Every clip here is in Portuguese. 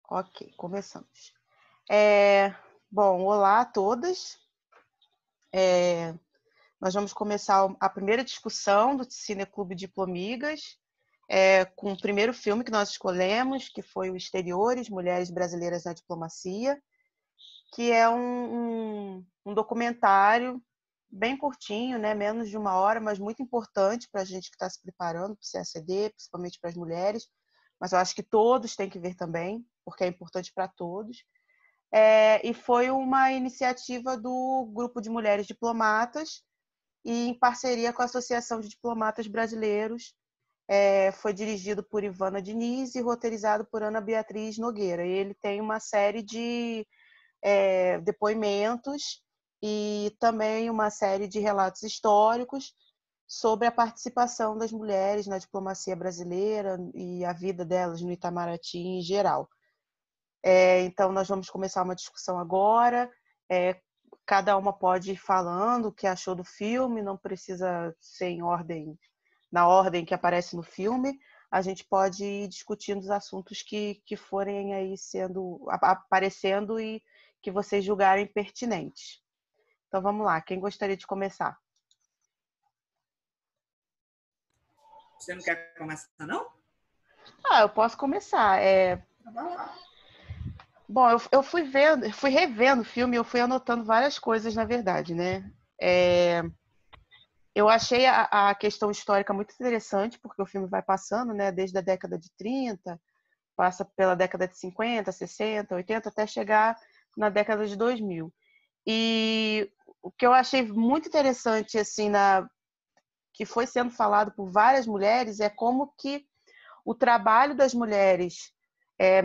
Ok, começamos. Bom, olá a todas. Nós vamos começar a primeira discussão do Cineclube Diplomigas, com o primeiro filme que nós escolhemos, que foi o Exteriores, Mulheres Brasileiras na Diplomacia, que é um documentário bem curtinho, né? Menos de 1 hora, mas muito importante para a gente que está se preparando para o CACD, principalmente para as mulheres, mas eu acho que todos têm que ver também, porque é importante para todos. E foi uma iniciativa do Grupo de Mulheres Diplomatas e em parceria com a Associação de Diplomatas Brasileiros. Foi dirigido por Ivana Diniz e roteirizado por Ana Beatriz Nogueira. E ele tem uma série de depoimentos e também uma série de relatos históricos sobre a participação das mulheres na diplomacia brasileira e a vida delas no Itamaraty em geral. Então, nós vamos começar uma discussão agora. Cada uma pode ir falando o que achou do filme, não precisa ser na ordem que aparece no filme. A gente pode ir discutindo os assuntos que forem aí aparecendo e que vocês julgarem pertinentes. Então, vamos lá. Quem gostaria de começar? Você não quer começar, não? Eu posso começar. Bom, eu fui revendo o filme, eu fui anotando várias coisas, na verdade, né? Eu achei a questão histórica muito interessante, porque o filme vai passando, né, desde a década de 30, passa pela década de 50, 60, 80, até chegar na década de 2000. E o que eu achei muito interessante, assim, que foi sendo falado por várias mulheres, é como que o trabalho das mulheres,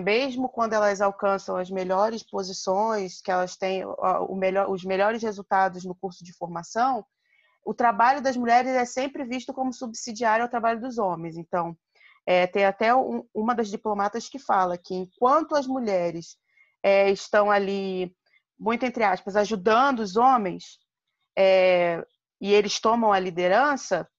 mesmo quando elas alcançam as melhores posições, que elas têm os melhores resultados no curso de formação, o trabalho das mulheres é sempre visto como subsidiário ao trabalho dos homens. Então, tem até uma das diplomatas que fala que enquanto as mulheres estão ali, muito entre aspas, ajudando os homens, e eles tomam a liderança,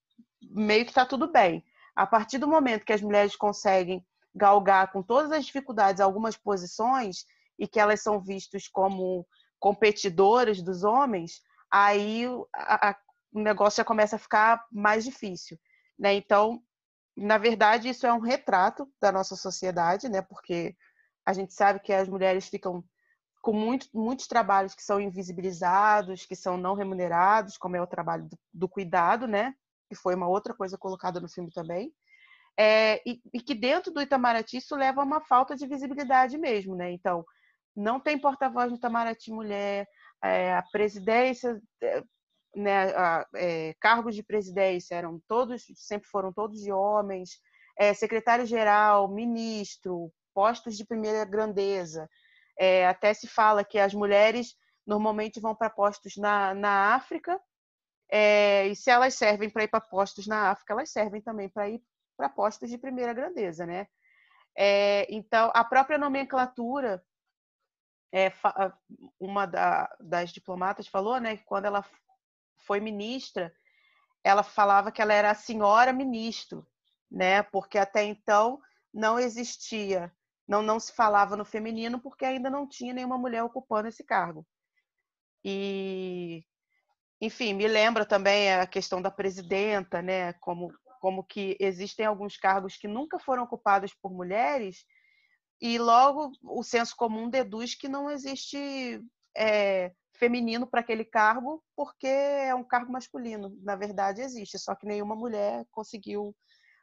meio que está tudo bem. A partir do momento que as mulheres conseguem galgar com todas as dificuldades algumas posições e que elas são vistas como competidoras dos homens, aí o negócio já começa a ficar mais difícil, né? Então, na verdade, isso é um retrato da nossa sociedade, né? Porque a gente sabe que as mulheres ficam com muitos trabalhos que são invisibilizados, que são não remunerados, como é o trabalho do cuidado, né? Que foi uma outra coisa colocada no filme também. E que dentro do Itamaraty isso leva a uma falta de visibilidade mesmo, né? Então, não tem porta-voz no Itamaraty mulher, a presidência, né, cargos de presidência sempre foram todos de homens, secretário-geral, ministro, postos de primeira grandeza. Até se fala que as mulheres normalmente vão para postos na África, e se elas servem para ir para postos na África, elas servem também para ir para postos de primeira grandeza, né? Então, a própria nomenclatura, uma das diplomatas falou, né, que quando ela foi ministra, ela falava que ela era a senhora ministro, né? Porque até então não existia, não se falava no feminino porque ainda não tinha nenhuma mulher ocupando esse cargo. E, enfim, me lembra também a questão da presidenta, né? Como que existem alguns cargos que nunca foram ocupados por mulheres e logo o senso comum deduz que não existe feminino para aquele cargo porque é um cargo masculino. Na verdade, existe, só que nenhuma mulher conseguiu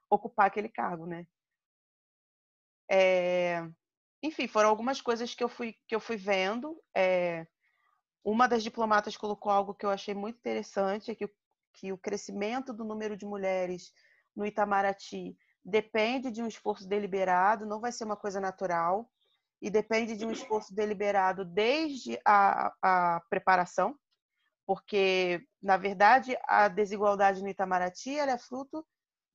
ocupar aquele cargo, né? Enfim, foram algumas coisas que eu fui vendo. Uma das diplomatas colocou algo que eu achei muito interessante, que o crescimento do número de mulheres no Itamaraty depende de um esforço deliberado, não vai ser uma coisa natural, e depende de um esforço deliberado desde a preparação, porque, na verdade, a desigualdade no Itamaraty ela é fruto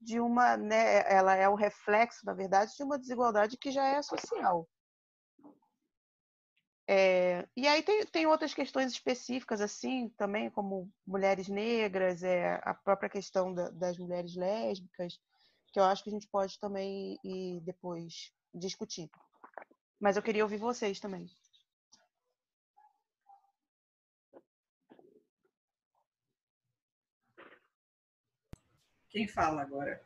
de né, ela é o reflexo, na verdade, de uma desigualdade que já é social. E aí tem outras questões específicas, assim, também, como mulheres negras, a própria questão das mulheres lésbicas, que eu acho que a gente pode também ir depois discutir. Mas eu queria ouvir vocês também. Quem fala agora?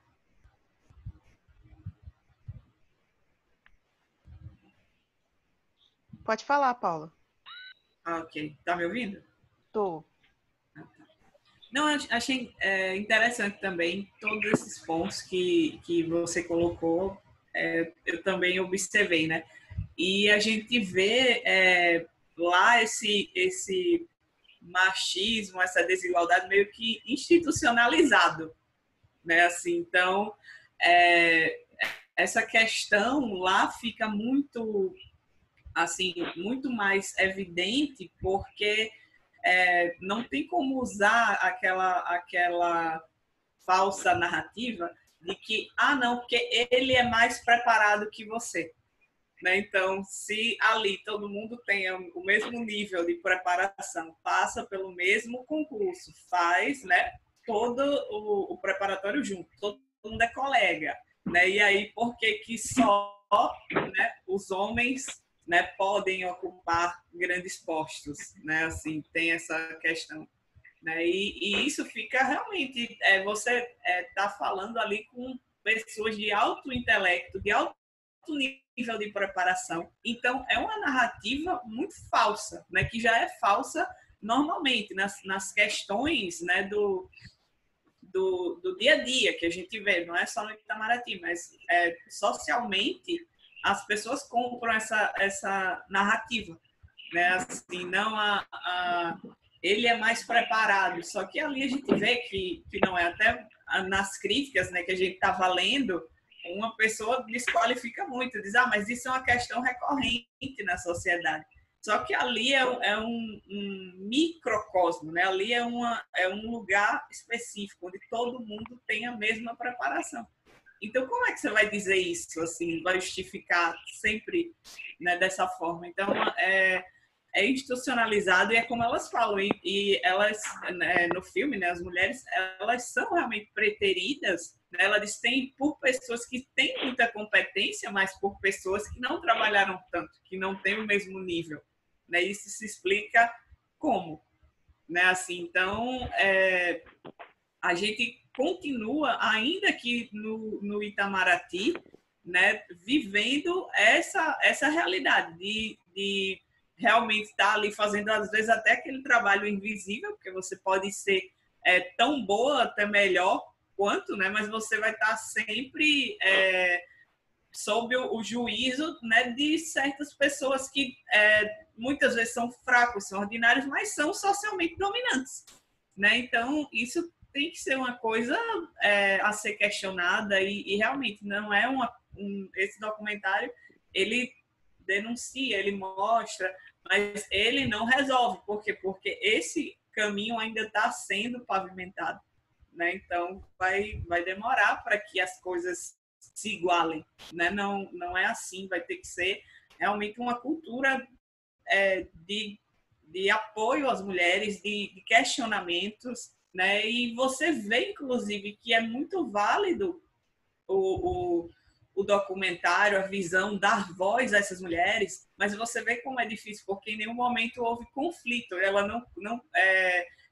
Pode falar, Paula. Ah, ok. Tá me ouvindo? Tô. Não, eu achei interessante também todos esses pontos que você colocou, eu também observei, né? E a gente vê lá esse machismo, essa desigualdade meio que institucionalizado, né? Assim, então, é, essa questão lá fica muito, assim, muito mais evidente porque não tem como usar aquela falsa narrativa de que, não, porque ele é mais preparado que você. Né? Então, se ali todo mundo tem o mesmo nível de preparação, passa pelo mesmo concurso, faz, né, todo o preparatório junto, todo mundo é colega. Né? E aí, por que que só, né, os homens, né, podem ocupar grandes postos? Né? Assim, tem essa questão. Né? E isso fica realmente, você está falando ali com pessoas de alto intelecto, de alto nível de preparação. Então, é uma narrativa muito falsa, né? Que já é falsa normalmente nas questões, né, do dia a dia que a gente vê, não é só no Itamaraty, mas socialmente as pessoas compram essa narrativa, né? Assim, não ele é mais preparado, só que ali a gente vê que não é, até nas críticas, né, que a gente estava lendo, uma pessoa desqualifica muito, diz, mas isso é uma questão recorrente na sociedade. Só que ali é um microcosmo, né? Ali é um lugar específico, onde todo mundo tem a mesma preparação. Então, como é que você vai dizer isso, assim, vai justificar sempre, né, dessa forma? Então, é institucionalizado e é como elas falam. E elas, né, no filme, né, as mulheres, elas são realmente preteridas, né, elas têm por pessoas que têm muita competência, mas por pessoas que não trabalharam tanto, que não têm o mesmo nível. Né? Isso se explica como? Né? Assim, então, a gente continua, ainda que no Itamaraty, né, vivendo essa realidade de realmente estar ali fazendo, às vezes, até aquele trabalho invisível, porque você pode ser tão boa, até melhor quanto, né, mas você vai estar sempre sob o juízo, né, de certas pessoas que muitas vezes são fracos, são ordinários, mas são socialmente dominantes. Né? Então, isso tem que ser uma coisa a ser questionada e realmente não é esse documentário, ele denuncia, ele mostra, mas ele não resolve. Por quê? Porque esse caminho ainda está sendo pavimentado. Né? Então, vai demorar para que as coisas se igualem. Né? Não é assim, vai ter que ser realmente uma cultura de apoio às mulheres, de questionamentos, né? E você vê, inclusive, que é muito válido o documentário, a visão, dar voz a essas mulheres, mas você vê como é difícil, porque em nenhum momento houve conflito, ela não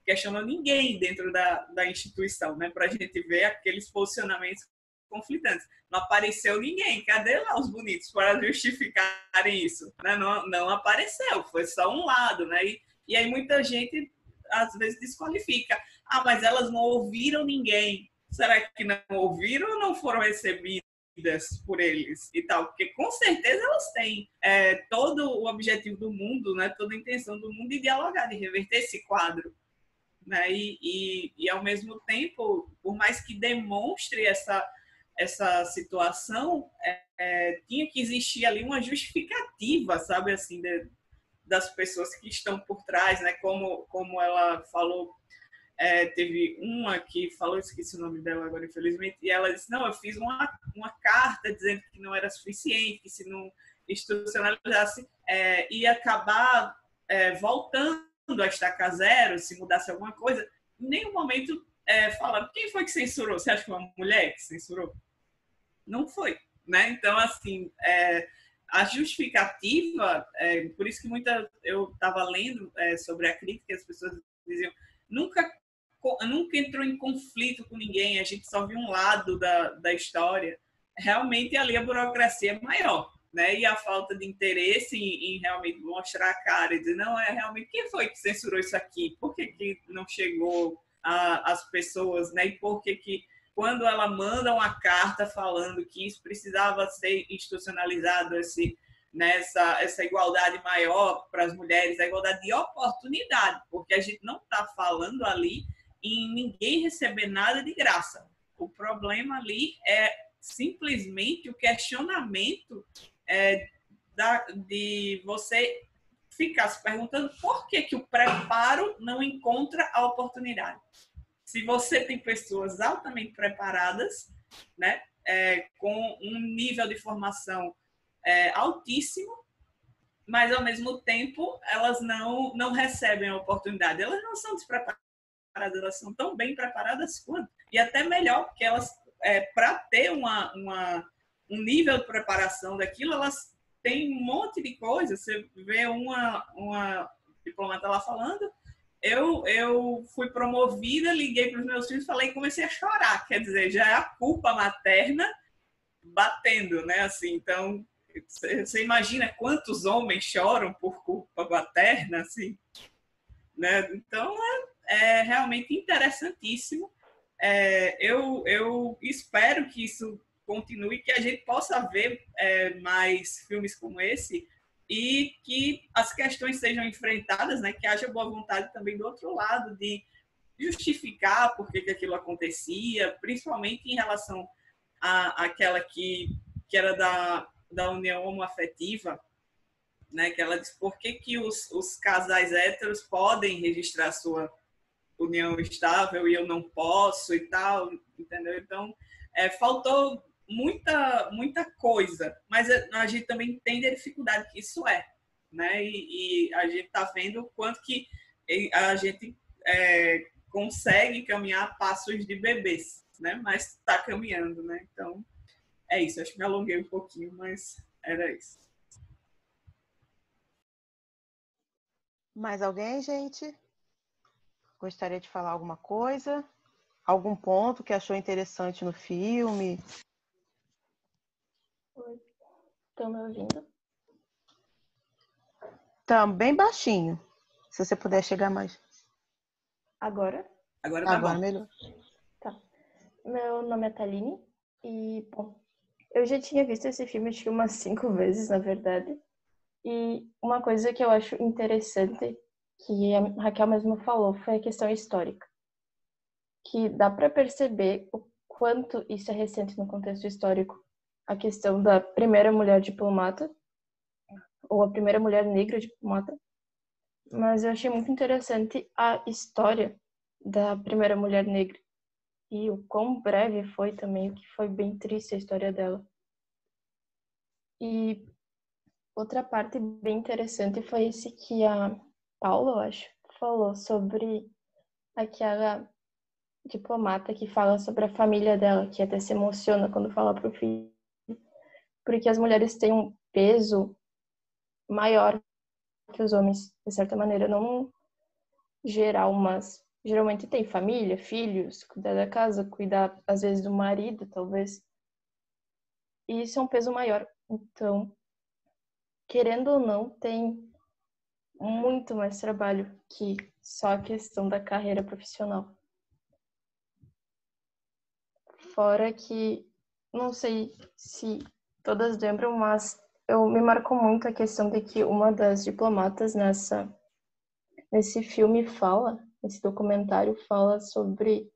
questionou ninguém dentro da instituição, né? Para a gente ver aqueles posicionamentos conflitantes. Não apareceu ninguém. Cadê lá os bonitos para justificarem isso? Né? Não apareceu, foi só um lado, né? E aí muita gente às vezes desqualifica. Mas elas não ouviram ninguém. Será que não ouviram ou não foram recebidas por eles e tal? Porque com certeza elas têm todo o objetivo do mundo, né? Toda a intenção do mundo de dialogar, de reverter esse quadro. Né? E ao mesmo tempo, por mais que demonstre essa situação, tinha que existir ali uma justificativa, sabe, assim, das pessoas que estão por trás, né? Como ela falou, teve uma que falou, esqueci o nome dela agora, infelizmente, e ela disse, não, eu fiz uma carta dizendo que não era suficiente, que se não institucionalizasse, ia acabar voltando a estaca zero, se mudasse alguma coisa. Em nenhum momento falaram, quem foi que censurou? Você acha que foi uma mulher que censurou? Não foi. Né? Então, assim, a justificativa, por isso que eu estava lendo sobre a crítica, as pessoas diziam, nunca entrou em conflito com ninguém, a gente só viu um lado da história. Realmente ali a burocracia é maior, né? E a falta de interesse em realmente mostrar a cara e dizer, não, realmente, quem foi que censurou isso aqui? Por que não chegou às pessoas, né? E por que quando ela manda uma carta falando que isso precisava ser institucionalizado, essa igualdade maior para as mulheres, a igualdade de oportunidade, porque a gente não está falando ali em ninguém receber nada de graça. O problema ali é simplesmente o questionamento de você ficar se perguntando por que o preparo não encontra a oportunidade. Se você tem pessoas altamente preparadas, né, com um nível de formação altíssimo, mas ao mesmo tempo elas não recebem a oportunidade. Elas não são despreparadas, elas são tão bem preparadas quanto, e até melhor, porque elas, para ter um nível de preparação daquilo, elas têm um monte de coisa. Você vê uma diplomata lá falando, eu fui promovida, liguei para os meus filhos, falei e comecei a chorar. Quer dizer, já é a culpa materna batendo, né? Assim, então, você imagina quantos homens choram por culpa materna, assim, né? Então, é realmente interessantíssimo. Eu espero que isso continue, que a gente possa ver mais filmes como esse e que as questões sejam enfrentadas, né? Que haja boa vontade também do outro lado de justificar por que aquilo acontecia, principalmente em relação àquela que era da união homoafetiva, né? Que ela diz por que os casais héteros podem registrar sua união estável e eu não posso e tal, entendeu? Então, faltou muita coisa, mas a gente também entende a dificuldade que isso é, né? E a gente está vendo o quanto que a gente consegue caminhar passos de bebês, né? Mas está caminhando, né? Então, é isso. Acho que me alonguei um pouquinho, mas era isso. Mais alguém, gente? Gostaria de falar alguma coisa? Algum ponto que achou interessante no filme? Oi. Estão me ouvindo? Tá bem baixinho. Se você puder chegar mais. Agora? Agora tá bom. Melhor. Tá. Meu nome é Thaline e, bom, eu já tinha visto esse filme acho que umas 5 vezes, na verdade. E uma coisa que eu acho interessante, que a Raquel mesmo falou, foi a questão histórica. Que dá para perceber o quanto isso é recente no contexto histórico. A questão da primeira mulher diplomata, ou a primeira mulher negra diplomata. Mas eu achei muito interessante a história da primeira mulher negra. E o quão breve foi também, o que foi bem triste a história dela. E outra parte bem interessante foi esse que a Paula, eu acho, falou sobre aquela diplomata que fala sobre a família dela, que até se emociona quando fala pro filho, porque as mulheres têm um peso maior que os homens, de certa maneira, não geral, mas geralmente tem família, filhos, cuidar da casa, cuidar às vezes do marido, talvez. E isso é um peso maior. Então, querendo ou não, tem muito mais trabalho que só a questão da carreira profissional. Fora que, não sei se todas lembram, mas me marcou muito a questão de que uma das diplomatas nesse filme nesse documentário fala sobre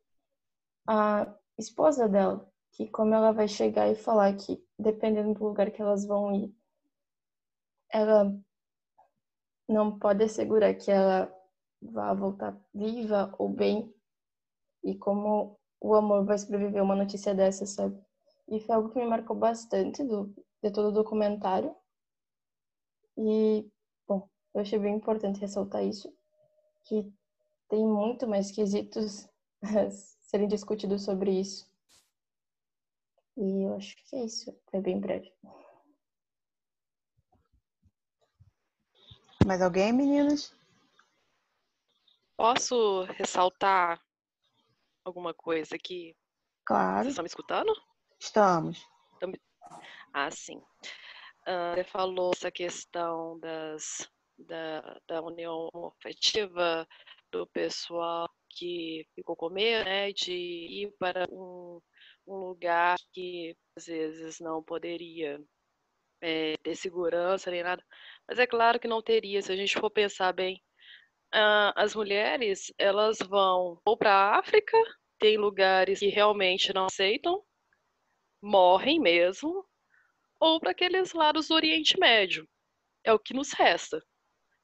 a esposa dela, que como ela vai chegar e falar que dependendo do lugar que elas vão ir, ela não pode assegurar que ela vá voltar viva ou bem, e como o amor vai sobreviver a uma notícia dessa, sabe? E foi algo que me marcou bastante de todo o documentário. E, bom, eu achei bem importante ressaltar isso, que tem muito mais quesitos a serem discutidos sobre isso. E eu acho que é isso, foi bem breve. Mais alguém, meninas? Posso ressaltar alguma coisa aqui? Claro. Vocês estão me escutando? Estamos. Sim. Você falou essa questão da união afetiva, do pessoal que ficou com medo, né, de ir para um lugar que às vezes não poderia ter segurança nem nada. Mas é claro que não teria, se a gente for pensar bem. As mulheres, elas vão ou para a África, tem lugares que realmente não aceitam, morrem mesmo, ou para aqueles lados do Oriente Médio. É o que nos resta.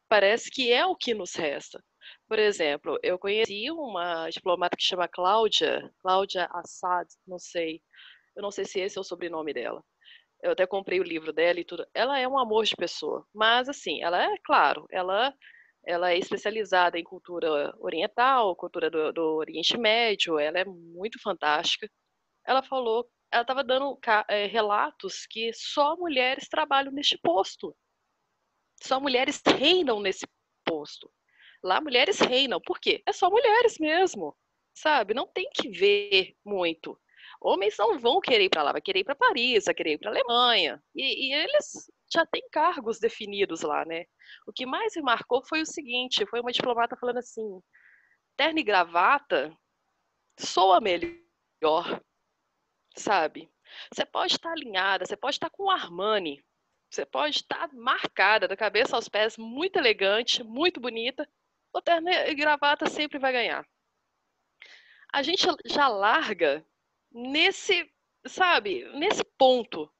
Parece que é o que nos resta. Por exemplo, eu conheci uma diplomata que chama Cláudia Assad, não sei. Eu não sei se esse é o sobrenome dela. Eu até comprei o livro dela e tudo. Ela é um amor de pessoa. Mas, assim, ela é, claro, ela é especializada em cultura oriental, cultura do Oriente Médio. Ela é muito fantástica. Ela falou, ela estava dando relatos que só mulheres trabalham neste posto. Só mulheres reinam nesse posto. Lá mulheres reinam. Por quê? É só mulheres mesmo, sabe? Não tem que ver muito. Homens não vão querer ir para lá, vai querer ir para Paris, vai querer ir para Alemanha. E eles já têm cargos definidos lá, né? O que mais me marcou foi o seguinte, foi uma diplomata falando assim, terno e gravata soa melhor, sabe? Você pode estar alinhada, você pode estar com o Armani, você pode estar marcada da cabeça aos pés, muito elegante, muito bonita. O terno e gravata sempre vai ganhar. A gente já larga nesse, sabe, nesse ponto.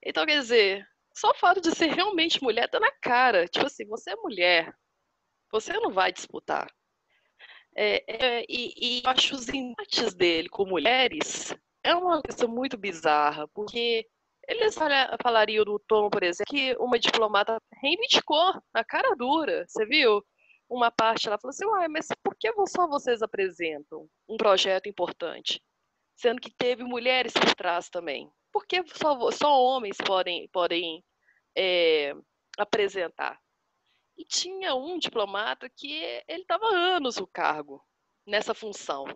Então, quer dizer, só o fato de ser realmente mulher tá na cara. Tipo assim, você é mulher, você não vai disputar. E eu acho os embates dele com mulheres é uma coisa muito bizarra, porque eles falariam do tom, por exemplo, que uma diplomata reivindicou na cara dura, você viu? Uma parte, ela falou assim, uai, mas por que só vocês apresentam um projeto importante? Sendo que teve mulheres por trás também. Por que só homens podem apresentar? E tinha um diplomata que ele estava há anos no cargo, nessa função.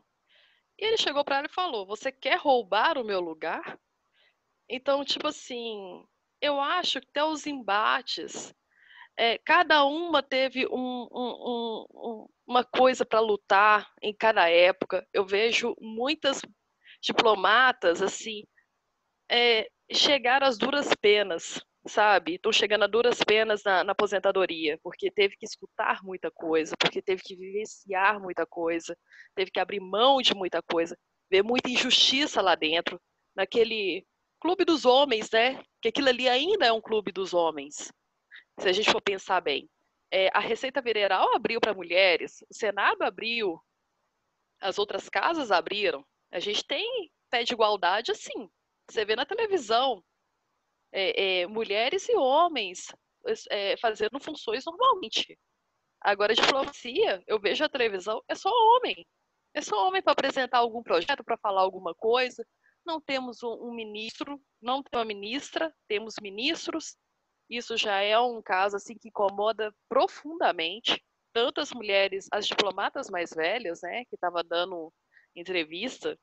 E ele chegou para ela e falou, você quer roubar o meu lugar? Então, tipo assim, eu acho que até os embates, cada uma teve uma coisa para lutar em cada época. Eu vejo muitas diplomatas, assim, chegaram às duras penas, sabe? Estão chegando a duras penas na aposentadoria, porque teve que escutar muita coisa, porque teve que vivenciar muita coisa, teve que abrir mão de muita coisa, ver muita injustiça lá dentro, naquele clube dos homens, né? Que aquilo ali ainda é um clube dos homens, se a gente for pensar bem. A Receita Federal abriu para mulheres, o Senado abriu, as outras casas abriram. A gente tem pé de igualdade, assim. Você vê na televisão mulheres e homens fazendo funções normalmente. Agora, a diplomacia, eu vejo a televisão, é só homem. É só homem para apresentar algum projeto, para falar alguma coisa. Não temos um ministro, não temos uma ministra, temos ministros. Isso já é um caso assim que incomoda profundamente tanto as mulheres, as diplomatas mais velhas, né, que estava dando entrevista,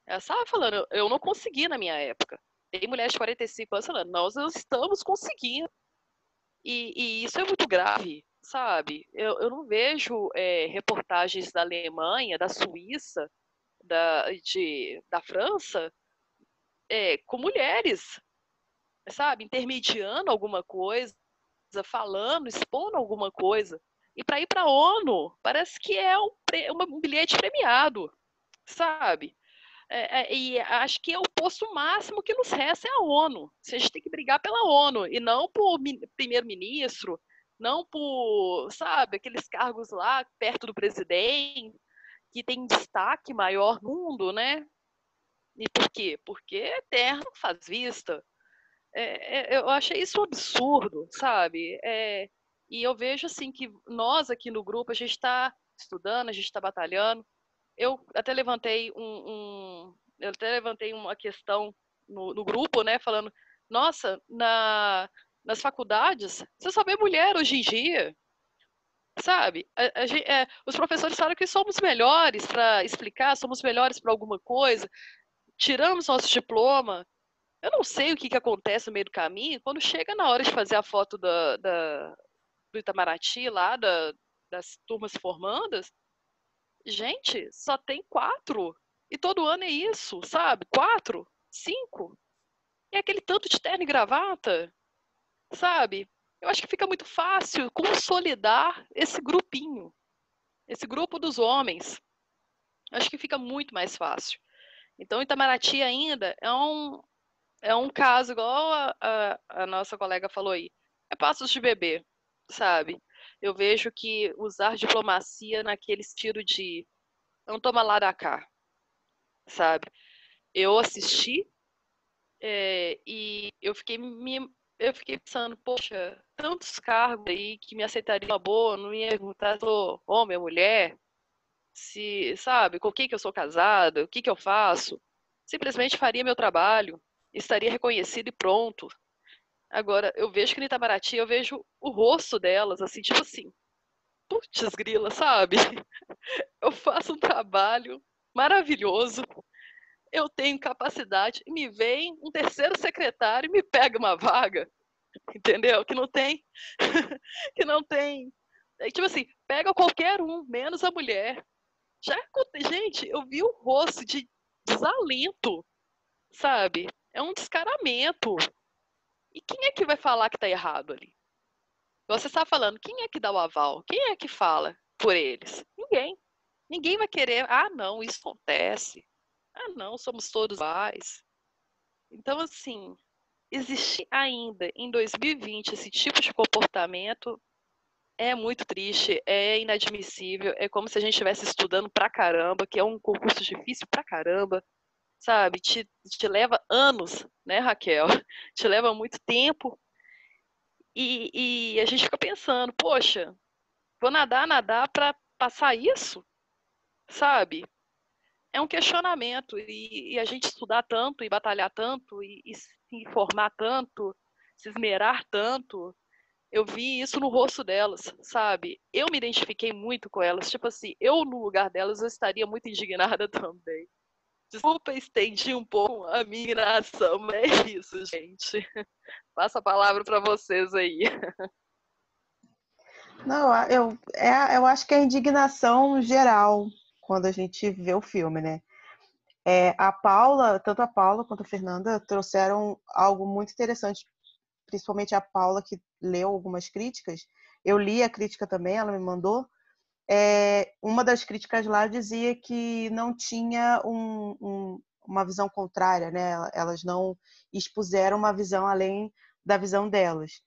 ela estava falando, eu não consegui na minha época. Tem mulheres de 45 anos falando, nós não estamos conseguindo. E isso é muito grave, sabe? Eu não vejo reportagens da Alemanha, da Suíça, da França, com mulheres, sabe? Intermediando alguma coisa, falando, expondo alguma coisa. E para ir para a ONU, parece que é um bilhete premiado, sabe? E acho que é o posto máximo que nos resta é a ONU. A gente tem que brigar pela ONU e não por primeiro-ministro, não por, sabe, aqueles cargos lá perto do presidente, que tem destaque maior no mundo, né? E por quê? Porque é eterno faz vista. Eu achei isso um absurdo, sabe? E eu vejo assim que nós aqui no grupo, a gente está estudando, a gente está batalhando. Eu até levantei uma questão no grupo, né, falando, nossa, nas faculdades, você só vê mulher hoje em dia, sabe? Os professores falam que somos melhores para explicar, somos melhores para alguma coisa, tiramos nosso diploma. Eu não sei o que acontece no meio do caminho, quando chega na hora de fazer a foto do Itamaraty, lá, das turmas formandas, gente, só tem 4. E todo ano é isso, sabe? 4, 5. E aquele tanto de terno e gravata, sabe? Eu acho que fica muito fácil consolidar esse grupinho, esse grupo dos homens. Acho que fica muito mais fácil. Então, Itamaraty ainda é um caso, igual a nossa colega falou aí. É passos de bebê, sabe? Eu vejo que usar diplomacia naquele estilo de não toma lá da cá, sabe? Eu assisti e eu fiquei pensando, poxa, tantos cargos aí que me aceitariam uma boa, não ia perguntar se sou homem ou mulher, se, sabe, com quem que eu sou casada, o que que eu faço. Simplesmente faria meu trabalho, estaria reconhecido e pronto. Agora, eu vejo que no Itamaraty, eu vejo o rosto delas, assim, tipo assim, putz grila, sabe? Eu faço um trabalho maravilhoso, eu tenho capacidade, e me vem um terceiro secretário e me pega uma vaga, entendeu? Que não tem, que não tem, tipo assim, pega qualquer um, menos a mulher. Gente, eu vi o rosto de desalento, sabe? É um descaramento. E quem é que vai falar que tá errado ali? Você está falando, quem é que dá o aval? Quem é que fala por eles? Ninguém. Ninguém vai querer, ah, não, isso acontece. Ah, não, somos todos iguais. Então, assim, existir ainda em 2020 esse tipo de comportamento é muito triste, é inadmissível, é como se a gente estivesse estudando pra caramba, que é um concurso difícil pra caramba, sabe? Te leva anos, né, Raquel? Te leva muito tempo e a gente fica pensando, poxa, vou nadar pra passar isso, sabe? É um questionamento e a gente estudar tanto e batalhar tanto e se informar tanto, se esmerar tanto. Eu vi isso no rosto delas, sabe? Eu me identifiquei muito com elas. Tipo assim, eu no lugar delas eu estaria muito indignada também. Desculpa, estendi um pouco a minha indignação, mas é isso, gente. Passa a palavra para vocês aí. Não, eu acho que é indignação geral quando a gente vê o filme, né? A Paula, tanto a Paula quanto a Fernanda trouxeram algo muito interessante, principalmente a Paula, que leu algumas críticas. Eu li a crítica também, ela me mandou. Uma das críticas lá dizia que não tinha uma visão contrária, né? Elas não expuseram uma visão além da visão delas.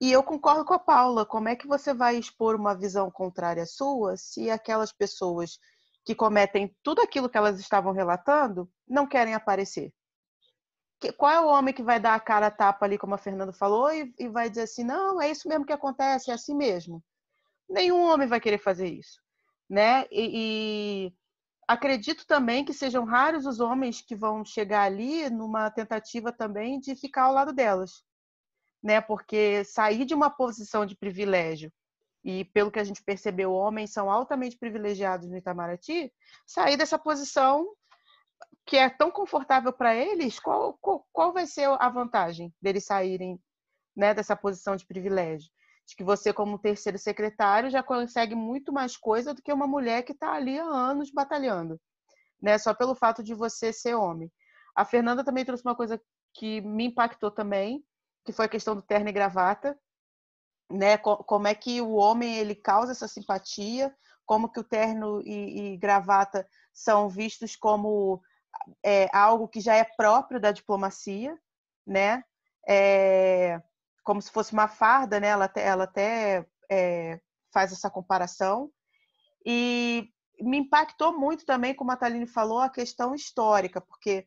E eu concordo com a Paula. Como é que você vai expor uma visão contrária à sua se aquelas pessoas que cometem tudo aquilo que elas estavam relatando não querem aparecer? Qual é o homem que vai dar a cara a tapa ali, como a Fernanda falou, e vai dizer assim, não, é isso mesmo que acontece, é assim mesmo? Nenhum homem vai querer fazer isso, né? E acredito também que sejam raros os homens que vão chegar ali numa tentativa também de ficar ao lado delas, né? Porque sair de uma posição de privilégio, e pelo que a gente percebeu, homens são altamente privilegiados no Itamaraty, sair dessa posição que é tão confortável para eles, qual vai ser a vantagem deles saírem, né, dessa posição de privilégio? De que você, como terceiro secretário, já consegue muito mais coisa do que uma mulher que está ali há anos batalhando, né? Só pelo fato de você ser homem. A Fernanda também trouxe uma coisa que me impactou também, que foi a questão do terno e gravata, né? Como é que o homem ele causa essa simpatia, como que o terno e gravata são vistos como algo que já é próprio da diplomacia, né? Como se fosse uma farda, né? Ela até faz essa comparação. E me impactou muito também, como a Thaline falou, a questão histórica, porque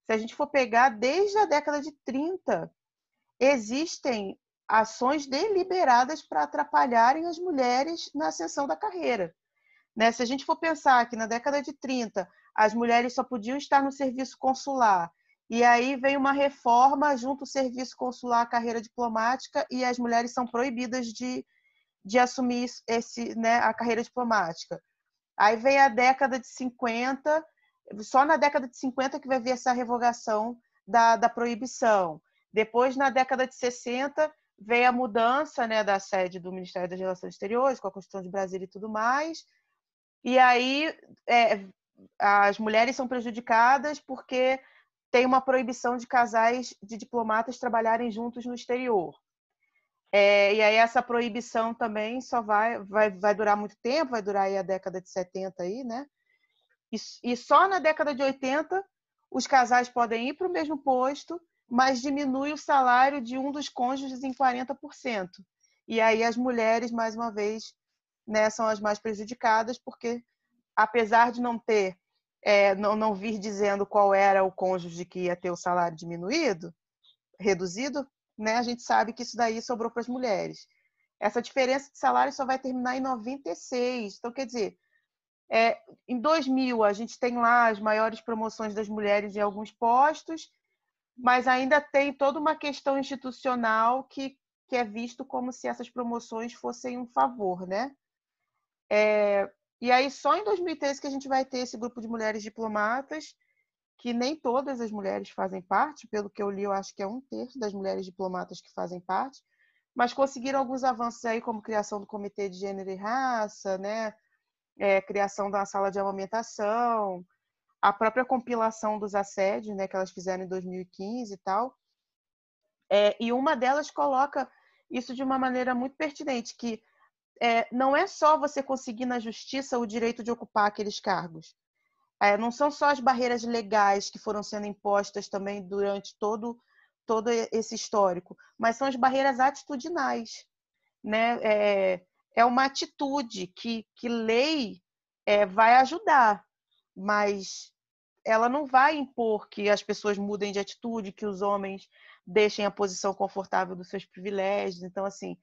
se a gente for pegar desde a década de 30, existem ações deliberadas para atrapalharem as mulheres na ascensão da carreira, né? Se a gente for pensar que na década de 30 as mulheres só podiam estar no serviço consular E aí vem uma reforma junto ao serviço consular, à carreira diplomática, e as mulheres são proibidas de assumir né, a carreira diplomática. Aí vem a década de 50, só na década de 50 que vai ver essa revogação da proibição. Depois, na década de 60, vem a mudança, né, da sede do Ministério das Relações Exteriores, com a Constituição de Brasília e tudo mais. E aí as mulheres são prejudicadas porque tem uma proibição de casais de diplomatas trabalharem juntos no exterior. E aí essa proibição também só vai durar muito tempo, vai durar aí a década de 70 aí, né? E só na década de 80 os casais podem ir para o mesmo posto, mas diminui o salário de um dos cônjuges em 40%. E aí as mulheres, mais uma vez, né, são as mais prejudicadas, porque apesar de não ter, não vir dizendo qual era o cônjuge que ia ter o salário reduzido, né, a gente sabe que isso daí sobrou para as mulheres. Essa diferença de salário só vai terminar em 96. Então, quer dizer, em 2000 a gente tem lá as maiores promoções das mulheres em alguns postos, mas ainda tem toda uma questão institucional que é visto como se essas promoções fossem um favor, né? E aí só em 2013 que a gente vai ter esse grupo de mulheres diplomatas, que nem todas as mulheres fazem parte, pelo que eu li, eu acho que é 1/3 das mulheres diplomatas que fazem parte, mas conseguiram alguns avanços aí, como criação do Comitê de Gênero e Raça, né? Criação da sala de amamentação, a própria compilação dos assédios, né, que elas fizeram em 2015 e tal. E uma delas coloca isso de uma maneira muito pertinente, que não é só você conseguir na justiça o direito de ocupar aqueles cargos. Não são só as barreiras legais que foram sendo impostas também durante todo esse histórico, mas são as barreiras atitudinais, né? É uma atitude que lei vai ajudar, mas ela não vai impor que as pessoas mudem de atitude, que os homens deixem a posição confortável dos seus privilégios. Então, assim,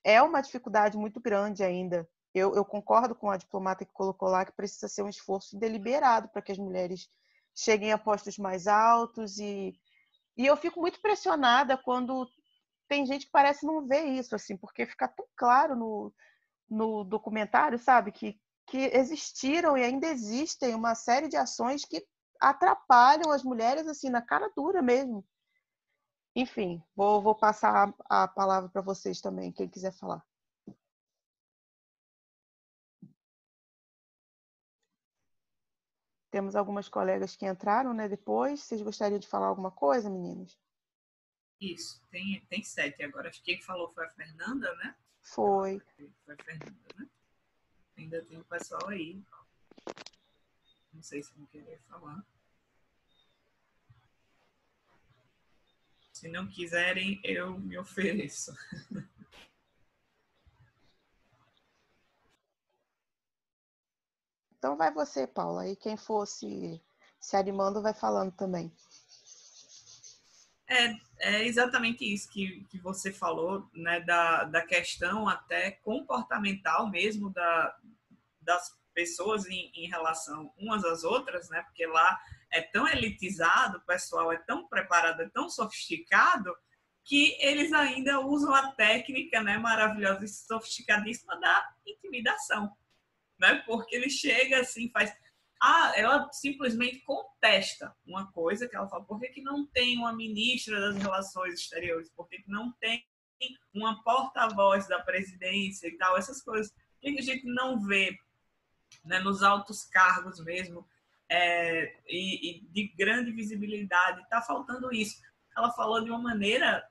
é uma dificuldade muito grande ainda. Eu concordo com a diplomata que colocou lá que precisa ser um esforço deliberado para que as mulheres cheguem a postos mais altos. E eu fico muito pressionada quando tem gente que parece não ver isso, assim, porque fica tão claro no documentário, sabe, que existiram e ainda existem uma série de ações que atrapalham as mulheres, assim, na cara dura mesmo. Enfim, vou passar a palavra para vocês também, quem quiser falar. Temos algumas colegas que entraram, né, depois. Vocês gostariam de falar alguma coisa, meninas? Isso, tem 7 agora. Acho que quem falou foi a Fernanda, né? Foi. Foi a Fernanda, né? Ainda tem o pessoal aí. Não sei se vão querer falar. Se não quiserem, eu me ofereço. Então vai você, Paula. E quem for se animando vai falando também. É exatamente isso que você falou, né? Da questão até comportamental mesmo das pessoas em relação umas às outras, né? Porque lá é tão elitizado, o pessoal é tão preparado, é tão sofisticado, que eles ainda usam a técnica, né, maravilhosa e sofisticadíssima da intimidação, né? Porque ele chega assim, ela simplesmente contesta uma coisa que ela fala, por que não tem uma ministra das Relações Exteriores? Por que não tem uma porta-voz da presidência e tal? Essas coisas que a gente não vê, né, nos altos cargos mesmo, e de grande visibilidade. Está faltando isso. Ela falou de uma maneira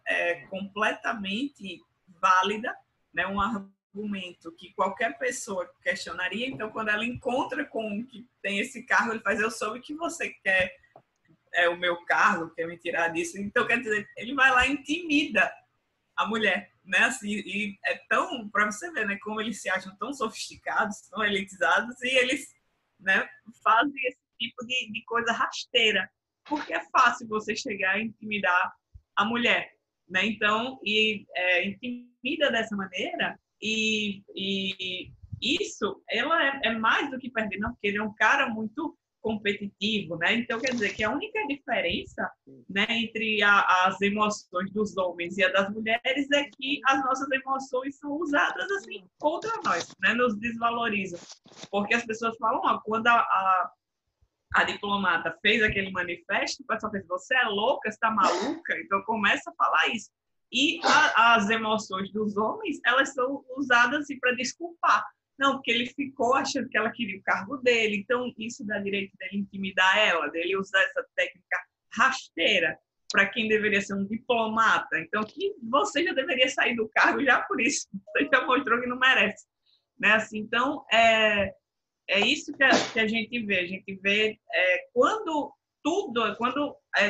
completamente válida, né, um argumento que qualquer pessoa questionaria. Então, quando ela encontra com um que tem esse cargo, ele faz, eu soube que você quer o meu cargo, quer me tirar disso. Então, quer dizer, ele vai lá e intimida a mulher, né? Assim, e é tão, para você ver, né, como eles se acham tão sofisticados, tão elitizados, e eles, né, fazem esse tipo de coisa rasteira, porque é fácil você chegar e intimidar a mulher, né? Então, intimida dessa maneira, e isso, ela é mais do que perder, não, porque ele é um cara muito competitivo, né? Então, quer dizer que a única diferença, né, entre as emoções dos homens e a das mulheres é que as nossas emoções são usadas assim contra nós, né? Nos desvalorizam. Porque as pessoas falam, ó, quando a diplomata fez aquele manifesto, o pessoal fez, você é louca, você está maluca? Então começa a falar isso. E as emoções dos homens, elas são usadas assim, para desculpar. Não, porque ele ficou achando que ela queria o cargo dele, então isso dá direito dele intimidar ela, dele usar essa técnica rasteira para quem deveria ser um diplomata. Então, que você já deveria sair do cargo já por isso. Você já mostrou que não merece. Né? Assim, então, é isso que a gente vê. A gente vê quando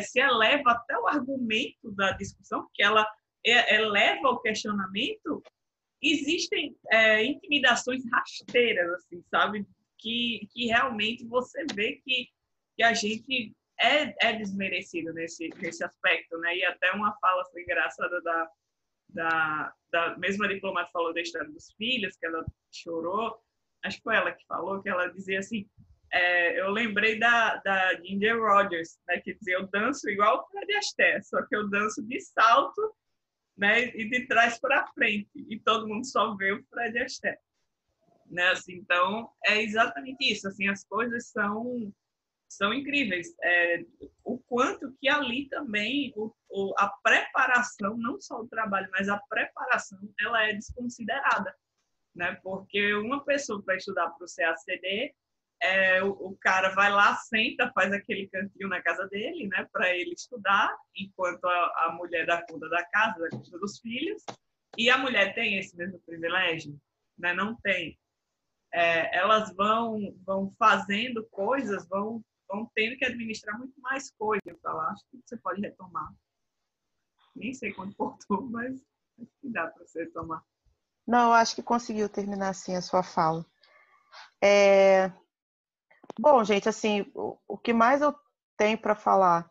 se eleva até o argumento da discussão, que ela eleva o questionamento, existem intimidações rasteiras, assim, sabe? Que realmente você vê que a gente é desmerecido nesse aspecto, né? E até uma fala foi engraçada da mesma diplomata falou da história dos filhos, que ela chorou. Acho que foi ela que falou, que ela dizia assim, eu lembrei da Ginger Rogers, né, que dizia, eu danço igual o Fred Astaire, só que eu danço de salto, né, e de trás para frente, e todo mundo só vê o Fred Astaire. Né, assim, então, é exatamente isso, assim, as coisas são incríveis. O quanto que ali também a preparação, não só o trabalho, mas a preparação, ela é desconsiderada. Né? Porque uma pessoa para estudar para o CACD, o cara vai lá, senta, faz aquele cantinho na casa dele, né, para ele estudar, enquanto a mulher dá conta da casa, dá conta dos filhos, e a mulher tem esse mesmo privilégio? Né? Não tem. Elas vão fazendo coisas, vão tendo que administrar muito mais coisas. Eu acho que você pode retomar. Nem sei quanto portou, mas acho que dá para você retomar. Não, eu acho que conseguiu terminar assim a sua fala. Bom, gente, assim, o que mais eu tenho para falar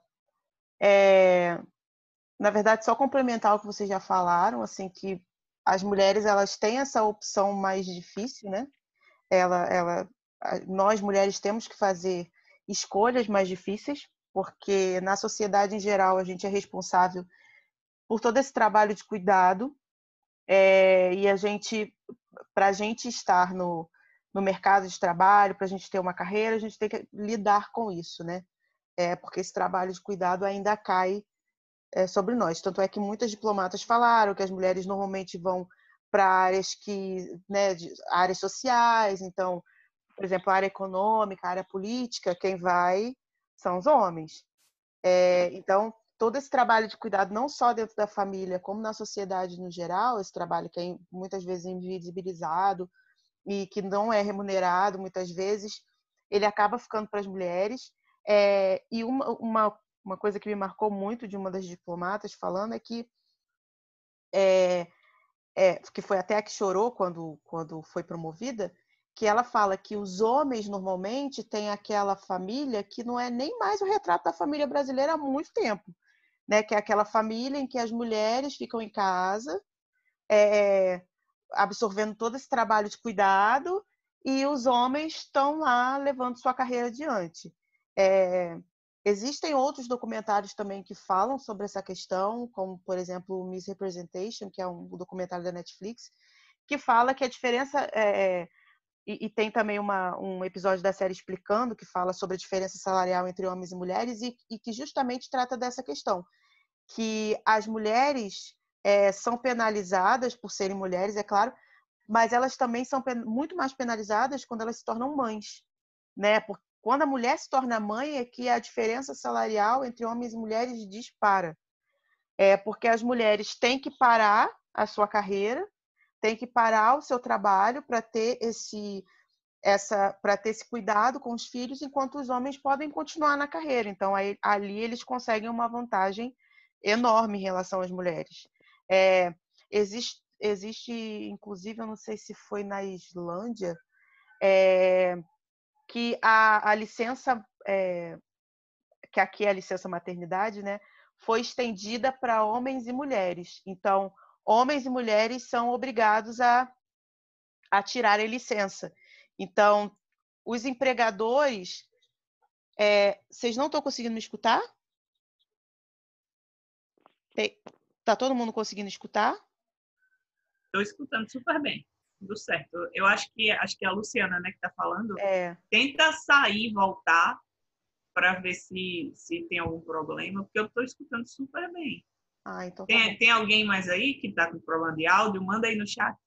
na verdade, só complementar o que vocês já falaram, assim, que as mulheres elas têm essa opção mais difícil, né? Nós mulheres temos que fazer escolhas mais difíceis, porque na sociedade em geral a gente é responsável por todo esse trabalho de cuidado, e para a gente estar no mercado de trabalho, para a gente ter uma carreira, a gente tem que lidar com isso, né? Porque esse trabalho de cuidado ainda cai sobre nós. Tanto é que muitas diplomatas falaram que as mulheres normalmente vão para áreas né, áreas sociais, então, por exemplo, a área econômica, a área política, quem vai são os homens. Então, todo esse trabalho de cuidado, não só dentro da família, como na sociedade no geral, esse trabalho que é muitas vezes invisibilizado e que não é remunerado, muitas vezes, ele acaba ficando para as mulheres. E uma coisa que me marcou muito de uma das diplomatas falando é que foi até a que chorou quando foi promovida, que ela fala que os homens normalmente têm aquela família que não é nem mais o retrato da família brasileira há muito tempo, né? Que é aquela família em que as mulheres ficam em casa, absorvendo todo esse trabalho de cuidado e os homens estão lá levando sua carreira adiante. Existem outros documentários também que falam sobre essa questão, como, por exemplo, Misrepresentation, que é um documentário da Netflix, que fala que a diferença... e tem também um episódio da série explicando, que fala sobre a diferença salarial entre homens e mulheres, e que justamente trata dessa questão, que as mulheres são penalizadas por serem mulheres, é claro, mas elas também são muito mais penalizadas quando elas se tornam mães, né? Porque quando a mulher se torna mãe é que a diferença salarial entre homens e mulheres dispara. Porque as mulheres têm que parar a sua carreira, têm que parar o seu trabalho para ter esse cuidado com os filhos, enquanto os homens podem continuar na carreira. Então, ali eles conseguem uma vantagem enorme em relação às mulheres. Existe, inclusive, eu não sei se foi na Islândia, que a licença, que aqui é a licença maternidade, né, foi estendida para homens e mulheres. Então, homens e mulheres são obrigados a tirarem licença. Então, os empregadores Vocês não estão conseguindo me escutar? Tá todo mundo conseguindo escutar? Estou escutando super bem. Tudo certo. Eu acho que é a Luciana, né, que está falando. Tenta sair e voltar para ver se tem algum problema, porque eu estou escutando super bem. Então tá bom. Tem alguém mais aí que está com problema de áudio? Manda aí no chat.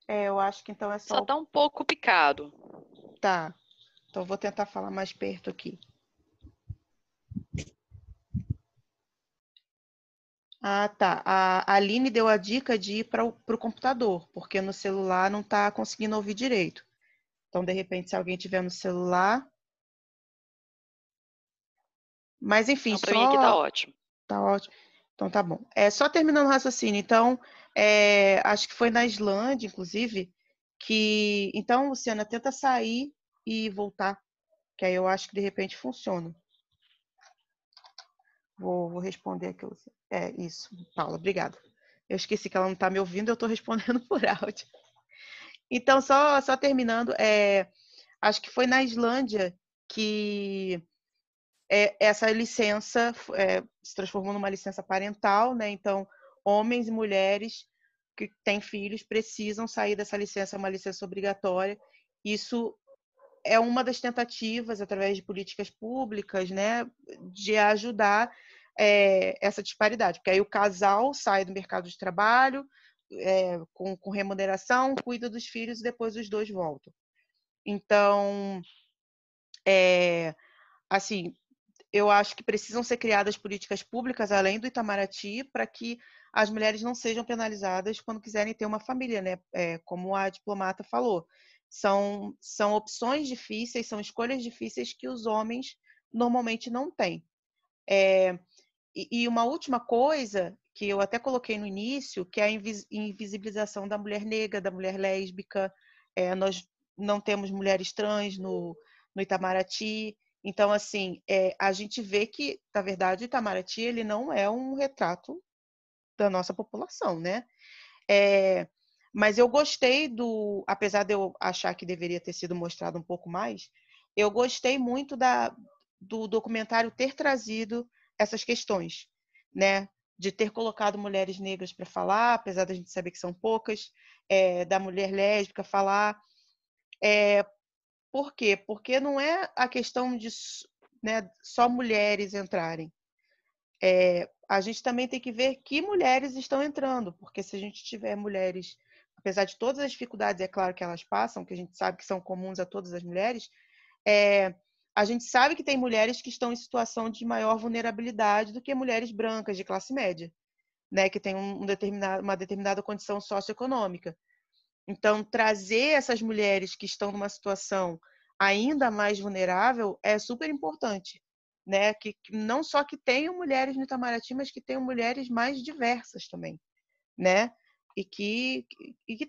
Eu acho que então é Só tá um pouco picado. Tá. Então vou tentar falar mais perto aqui. Tá. A Aline deu a dica de ir para o computador, porque no celular não está conseguindo ouvir direito. Então, de repente, se alguém tiver no celular... Mas, enfim, Para mim aqui tá ótimo. Tá ótimo. Então, tá bom. Só terminando o raciocínio. Então, acho que foi na Islândia, inclusive, que... Então, Luciana, tenta sair e voltar, que aí eu acho que, de repente, funciona. Vou responder aqui. Isso, Paula, obrigada. Eu esqueci que ela não está me ouvindo, eu estou respondendo por áudio. Então, só terminando, acho que foi na Islândia que essa licença se transformou numa licença parental, né? Então, homens e mulheres que têm filhos precisam sair dessa licença, é uma licença obrigatória. Isso é uma das tentativas, através de políticas públicas, né, de ajudar essa disparidade. Porque aí o casal sai do mercado de trabalho com remuneração, cuida dos filhos e depois os dois voltam. Então, assim, eu acho que precisam ser criadas políticas públicas, além do Itamaraty, para que as mulheres não sejam penalizadas quando quiserem ter uma família, né? Como a diplomata falou. São opções difíceis, são escolhas difíceis que os homens normalmente não têm. E uma última coisa, que eu até coloquei no início, que é a invisibilização da mulher negra, da mulher lésbica. Nós não temos mulheres trans no Itamaraty. Então, assim, a gente vê que, na verdade, o Itamaraty ele não é um retrato da nossa população, né? Mas eu gostei apesar de eu achar que deveria ter sido mostrado um pouco mais, eu gostei muito do documentário ter trazido essas questões, né? De ter colocado mulheres negras para falar, apesar da gente saber que são poucas, da mulher lésbica falar. Por quê? Porque não é a questão de, né, só mulheres entrarem. A gente também tem que ver que mulheres estão entrando, porque se a gente tiver mulheres, apesar de todas as dificuldades, é claro que elas passam, que a gente sabe que são comuns a todas as mulheres, a gente sabe que tem mulheres que estão em situação de maior vulnerabilidade do que mulheres brancas de classe média, né, que têm uma determinada condição socioeconômica. Então, trazer essas mulheres que estão numa situação ainda mais vulnerável é super importante, né? Que não só que tenham mulheres no Itamaraty, mas que tenham mulheres mais diversas também, né? E que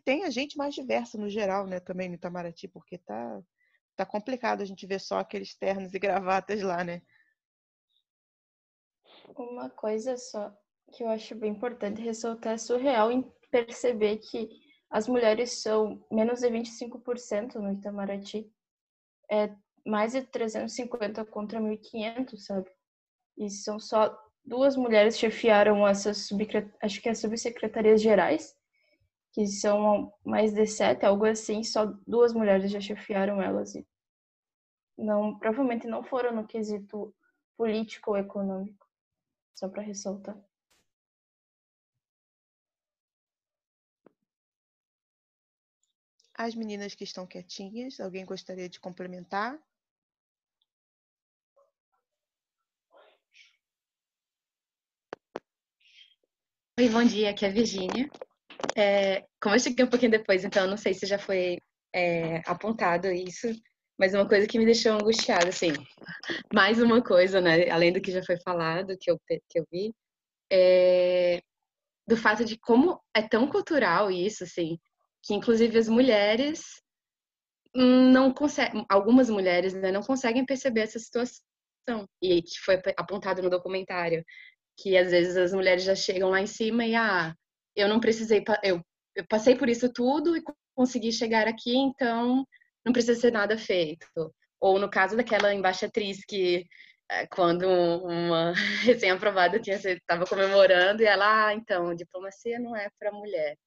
tenha gente mais diversa no geral, né? Também no Itamaraty, porque tá complicado a gente ver só aqueles ternos e gravatas lá, né? Uma coisa só que eu acho bem importante ressaltar, é surreal em perceber que as mulheres são menos de 25% no Itamaraty. É mais de 350 contra 1.500, sabe? E são só 2 mulheres chefiaram essas acho que as subsecretarias gerais, que são mais de 7, algo assim, só 2 mulheres já chefiaram elas. E provavelmente não foram no quesito político ou econômico, só para ressaltar. As meninas que estão quietinhas, alguém gostaria de complementar? Oi, bom dia, aqui é a Virgínia. Como eu cheguei um pouquinho depois, então eu não sei se já foi apontado isso, mas uma coisa que me deixou angustiada, assim, mais uma coisa, né, além do que já foi falado, que eu vi, do fato de como é tão cultural isso, assim, que inclusive as mulheres não conseguem, algumas mulheres, né, não conseguem perceber essa situação, e que foi apontado no documentário, que às vezes as mulheres já chegam lá em cima e eu não precisei, eu passei por isso tudo e consegui chegar aqui, então não precisa ser nada feito. Ou no caso daquela embaixatriz que, quando uma recém-aprovada estava comemorando, e ela, então, diplomacia não é para mulher.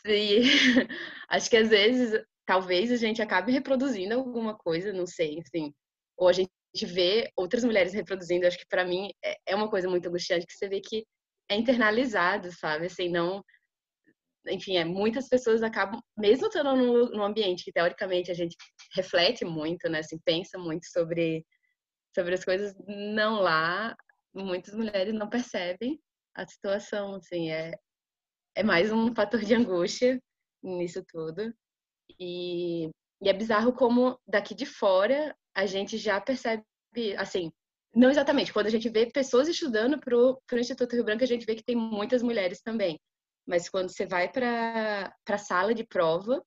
E acho que às vezes, talvez a gente acabe reproduzindo alguma coisa, não sei, assim, ou a gente vê outras mulheres reproduzindo. Acho que para mim é uma coisa muito angustiante, que você vê que é internalizado, sabe? Assim, não, enfim, muitas pessoas acabam, mesmo estando num ambiente que teoricamente a gente reflete muito, né? Assim, pensa muito sobre as coisas, não lá, muitas mulheres não percebem a situação, assim, é mais um fator de angústia nisso tudo. E, e é bizarro como daqui de fora a gente já percebe, assim, não exatamente, quando a gente vê pessoas estudando pro Instituto Rio Branco, a gente vê que tem muitas mulheres também. Mas quando você vai para a sala de prova,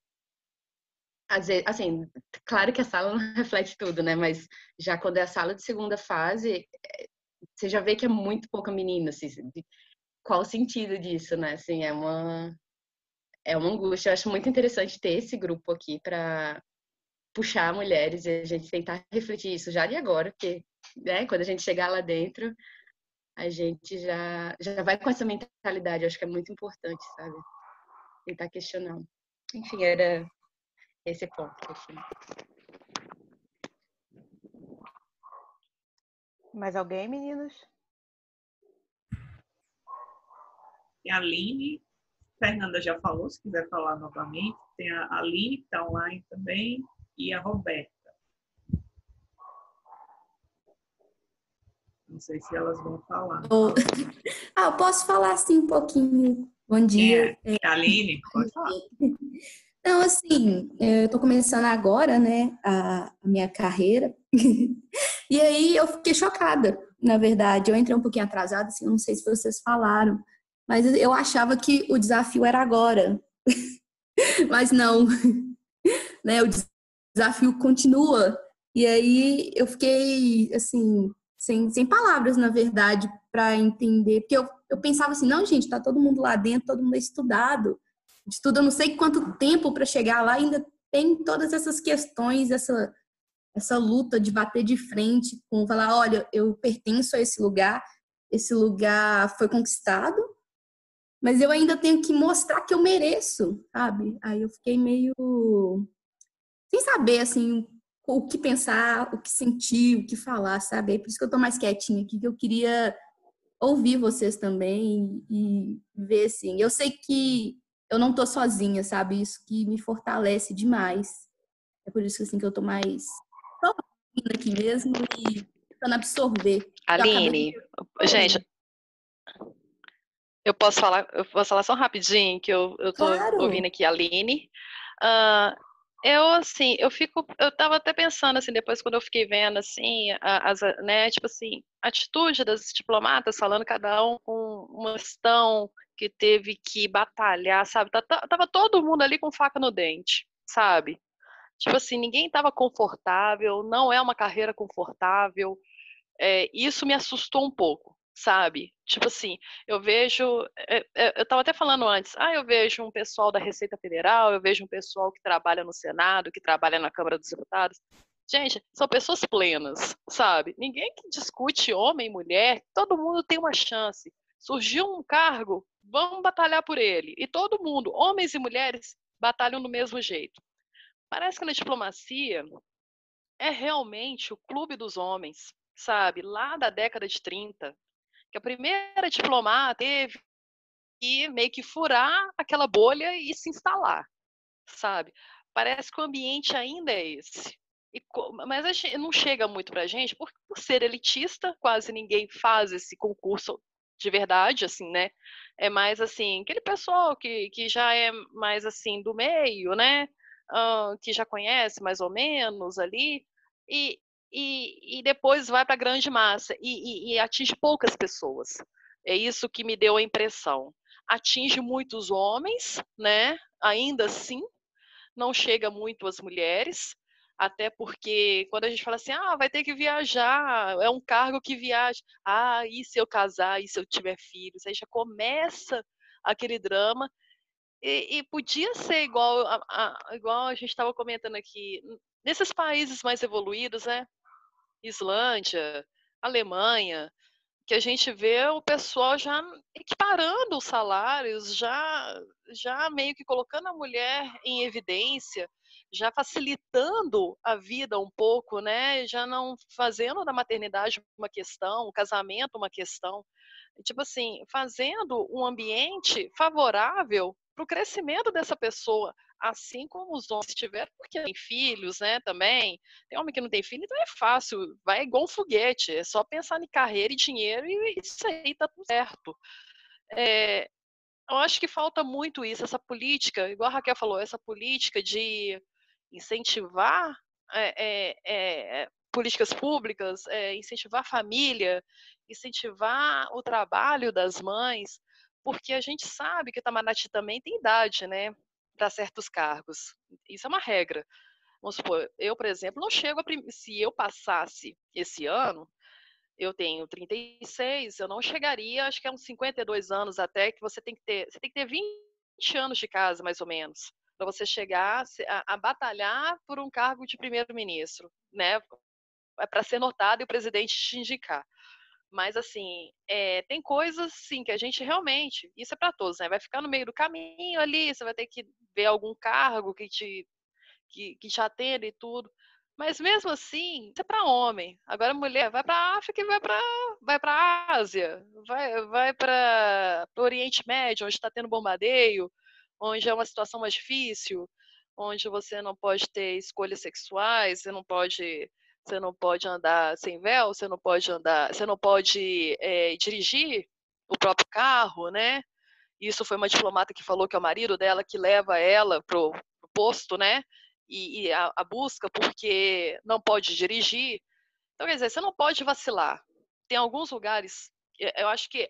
às vezes, assim, claro que a sala não reflete tudo, né? Mas já quando é a sala de segunda fase, você já vê que é muito pouca menina, assim, qual o sentido disso, né? Assim, é uma angústia. Eu acho muito interessante ter esse grupo aqui para puxar mulheres e a gente tentar refletir isso já de agora, porque, né, quando a gente chegar lá dentro, a gente já vai com essa mentalidade. Eu acho que é muito importante, sabe? Tentar questionar. Enfim, era esse ponto. Assim. Mais alguém, meninos? Tem a Aline, Fernanda já falou, se quiser falar novamente. Tem a Aline, que está online também, e a Roberta. Não sei se elas vão falar. Eu posso falar assim um pouquinho. Bom dia. Quem é? Aline? Pode falar. Então, assim, eu tô começando agora, né, a minha carreira. E aí eu fiquei chocada, na verdade. Eu entrei um pouquinho atrasada, assim, eu não sei se vocês falaram, mas eu achava que o desafio era agora. Mas não, né? O desafio continua. E aí eu fiquei, assim, sem palavras, na verdade, para entender. Porque eu pensava assim, não, gente, tá todo mundo lá dentro, todo mundo é estudado. Estuda não sei quanto tempo para chegar lá, ainda tem todas essas questões, essa luta de bater de frente com falar, olha, eu pertenço a esse lugar foi conquistado, mas eu ainda tenho que mostrar que eu mereço, sabe? Aí eu fiquei meio sem saber, assim, o que pensar, o que sentir, o que falar, sabe? É por isso que eu tô mais quietinha aqui, que eu queria ouvir vocês também e ver, assim. Eu sei que eu não tô sozinha, sabe? Isso que me fortalece demais. É por isso, assim, que eu tô mais só ouvindo aqui mesmo e tentando absorver. Aline, gente, eu posso falar só rapidinho, que eu tô Claro. ouvindo aqui a Aline. Eu tava até pensando, assim, depois quando eu fiquei vendo, assim, né, tipo assim, a atitude das diplomatas, falando cada um com uma questão que teve que batalhar, sabe? Tava todo mundo ali com faca no dente, sabe? Tipo assim, ninguém tava confortável, não é uma carreira confortável, isso me assustou um pouco, sabe? Tipo assim, eu vejo, eu estava até falando antes, eu vejo um pessoal da Receita Federal, eu vejo um pessoal que trabalha no Senado, que trabalha na Câmara dos Deputados. Gente, são pessoas plenas, sabe? Ninguém que discute homem e mulher, todo mundo tem uma chance. Surgiu um cargo, vamos batalhar por ele. E todo mundo, homens e mulheres, batalham do mesmo jeito. Parece que na diplomacia é realmente o clube dos homens, sabe? Lá da década de 30, que a primeira diplomata teve que meio que furar aquela bolha e se instalar, sabe? Parece que o ambiente ainda é esse. Mas a gente não chega muito pra gente, por ser elitista, quase ninguém faz esse concurso de verdade, assim, né? É mais assim, aquele pessoal que já é mais assim do meio, né? Que já conhece mais ou menos ali, e, e depois vai para a grande massa e atinge poucas pessoas. É isso que me deu a impressão. Atinge muitos homens, né? Ainda assim, não chega muito às mulheres, até porque quando a gente fala assim, vai ter que viajar, é um cargo que viaja, e se eu casar, e se eu tiver filhos, aí já começa aquele drama, E podia ser igual igual a gente estava comentando aqui, nesses países mais evoluídos, né? Islândia, Alemanha, que a gente vê o pessoal já equiparando os salários, já meio que colocando a mulher em evidência, já facilitando a vida um pouco, né? Já não fazendo da maternidade uma questão, o casamento uma questão. Tipo assim, fazendo um ambiente favorável para o crescimento dessa pessoa, assim como os homens tiveram, porque tem filhos, né, também. Tem homem que não tem filho, então é fácil, vai igual um foguete, é só pensar em carreira e dinheiro e isso aí tá tudo certo. Eu acho que falta muito isso, essa política, igual a Raquel falou, essa política de incentivar políticas públicas, incentivar a família, incentivar o trabalho das mães, porque a gente sabe que o Itamaraty também tem idade, né, para certos cargos. Isso é uma regra. Vamos supor, eu, por exemplo, não chego se eu passasse esse ano, eu tenho 36, eu não chegaria, acho que é uns 52 anos até, que você tem que ter 20 anos de casa, mais ou menos, para você chegar a batalhar por um cargo de primeiro-ministro, né? Para ser notado e o presidente te indicar. Mas, assim, tem coisas, sim, que a gente realmente, isso é para todos, né? Vai ficar no meio do caminho ali, você vai ter que ver algum cargo que te atenda e tudo. Mas mesmo assim, isso é para homem. Agora mulher vai para a África e vai para a Ásia, vai para o Oriente Médio, onde está tendo bombardeio, onde é uma situação mais difícil, onde você não pode ter escolhas sexuais, você não pode andar sem véu, você não pode dirigir o próprio carro, né? Isso foi uma diplomata que falou que é o marido dela que leva ela pro posto, né? E a busca porque não pode dirigir. Então, quer dizer, você não pode vacilar. Tem alguns lugares, eu acho que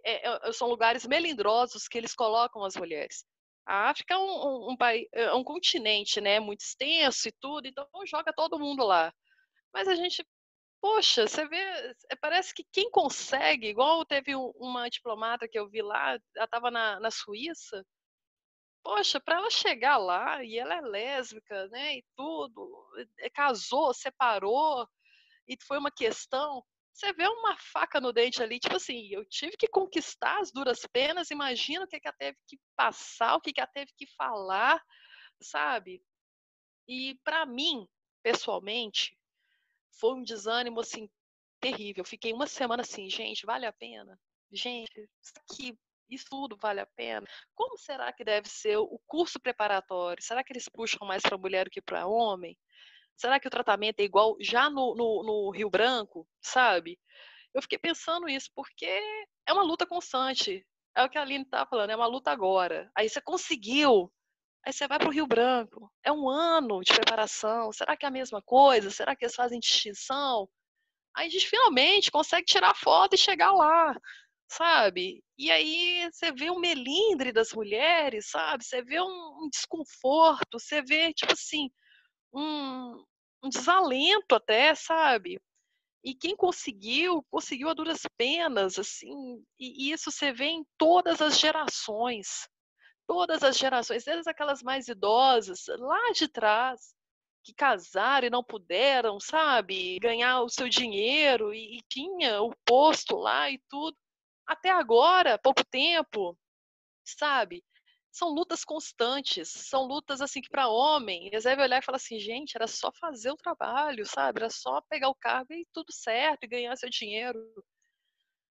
são lugares melindrosos que eles colocam as mulheres. A África é um continente, né? Muito extenso e tudo, então joga todo mundo lá. Mas a gente, poxa, você vê, parece que quem consegue, igual teve uma diplomata que eu vi lá, ela estava na Suíça. Poxa, para ela chegar lá, e ela é lésbica, né, e tudo, casou, separou, e foi uma questão. Você vê uma faca no dente ali, tipo assim, eu tive que conquistar as duras penas, imagina o que ela teve que passar, o que ela teve que falar, sabe? E para mim, pessoalmente, foi um desânimo assim terrível. Eu fiquei uma semana assim, gente, vale a pena? Gente, isso aqui, isso tudo vale a pena? Como será que deve ser o curso preparatório? Será que eles puxam mais para mulher do que para homem? Será que o tratamento é igual já no Rio Branco, sabe? Eu fiquei pensando isso, porque é uma luta constante. É o que a Aline tá falando, é uma luta agora. Aí você conseguiu, aí você vai para o Rio Branco. É um ano de preparação. Será que é a mesma coisa? Será que eles fazem distinção? Aí a gente finalmente consegue tirar foto e chegar lá, sabe? E aí você vê um melindre das mulheres, sabe? Você vê um desconforto, você vê, tipo assim, um, um desalento até, sabe? E quem conseguiu, conseguiu a duras penas, assim, e isso você vê em todas as gerações, desde aquelas mais idosas, lá de trás, que casaram e não puderam, sabe, ganhar o seu dinheiro e tinha o posto lá e tudo. Até agora, pouco tempo, sabe? São lutas constantes, são lutas assim que para homem, eles devem olhar e falar assim, gente, era só fazer o trabalho, sabe? Era só pegar o cargo e tudo certo e ganhar seu dinheiro.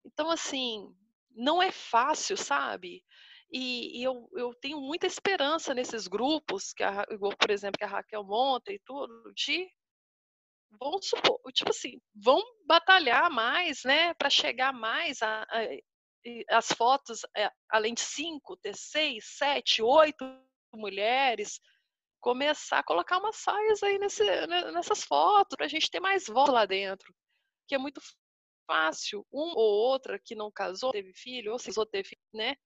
Então, assim, não é fácil, sabe? E eu tenho muita esperança nesses grupos, igual, por exemplo, que a Raquel monta e tudo, de, vamos supor, tipo assim, vão batalhar mais, né, para chegar mais as fotos, além de 5, ter 6, 7, 8 mulheres, começar a colocar umas saias aí nessas fotos, para a gente ter mais voz lá dentro, que é muito fácil, um ou outra que não casou, teve filho, ou se casou, teve filho, né?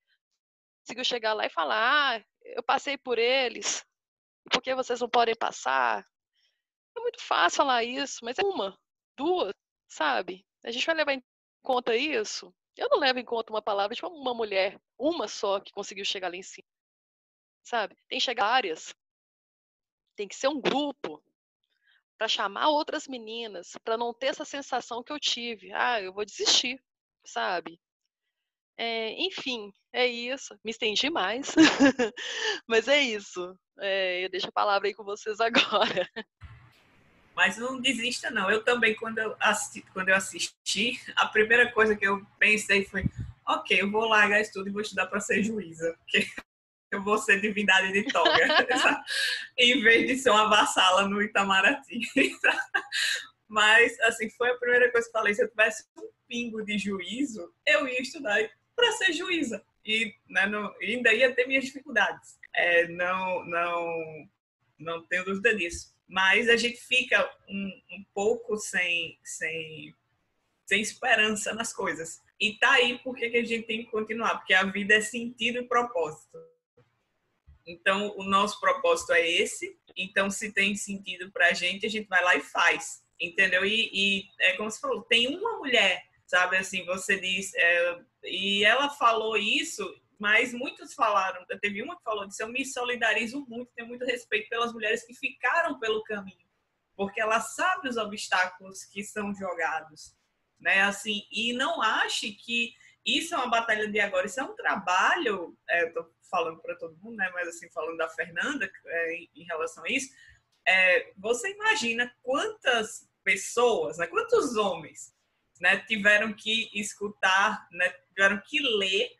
Conseguiu chegar lá e falar, eu passei por eles, por que vocês não podem passar? É muito fácil falar isso, mas é uma, duas, sabe? A gente vai levar em conta isso? Eu não levo em conta uma palavra de uma mulher, uma só que conseguiu chegar lá em cima. sabe? Tem que chegar áreas, tem que ser um grupo para chamar outras meninas, para não ter essa sensação que eu tive. Ah, eu vou desistir, sabe? Enfim, é isso. Me estendi mais, mas é isso. Eu deixo a palavra aí com vocês agora. Mas não desista, não. Eu também, quando eu assisti, a primeira coisa que eu pensei foi: ok, eu vou largar isso tudo e vou estudar para ser juíza, porque eu vou ser divindade de toga, em vez de ser uma vassala no Itamaraty. Mas, assim, foi a primeira coisa que eu falei: se eu tivesse um pingo de juízo, eu ia estudar para ser juíza. E, né, ainda ia ter minhas dificuldades. Não tenho dúvida disso. Mas a gente fica um pouco sem esperança nas coisas. E tá aí porque a gente tem que continuar, porque a vida é sentido e propósito. Então, o nosso propósito é esse. Então, se tem sentido pra gente, a gente vai lá e faz. Entendeu? E é como você falou, tem uma mulher, sabe, assim, você diz, e ela falou isso, mas muitos falaram, teve uma que falou disso: eu me solidarizo muito, tenho muito respeito pelas mulheres que ficaram pelo caminho, porque ela sabe os obstáculos que são jogados, né, assim, e não ache que isso é uma batalha de agora, isso é um trabalho, eu tô falando para todo mundo, né, mas assim, falando da Fernanda, em relação a isso, você imagina quantas pessoas, né, quantos homens, né, tiveram que escutar, né, tiveram que ler,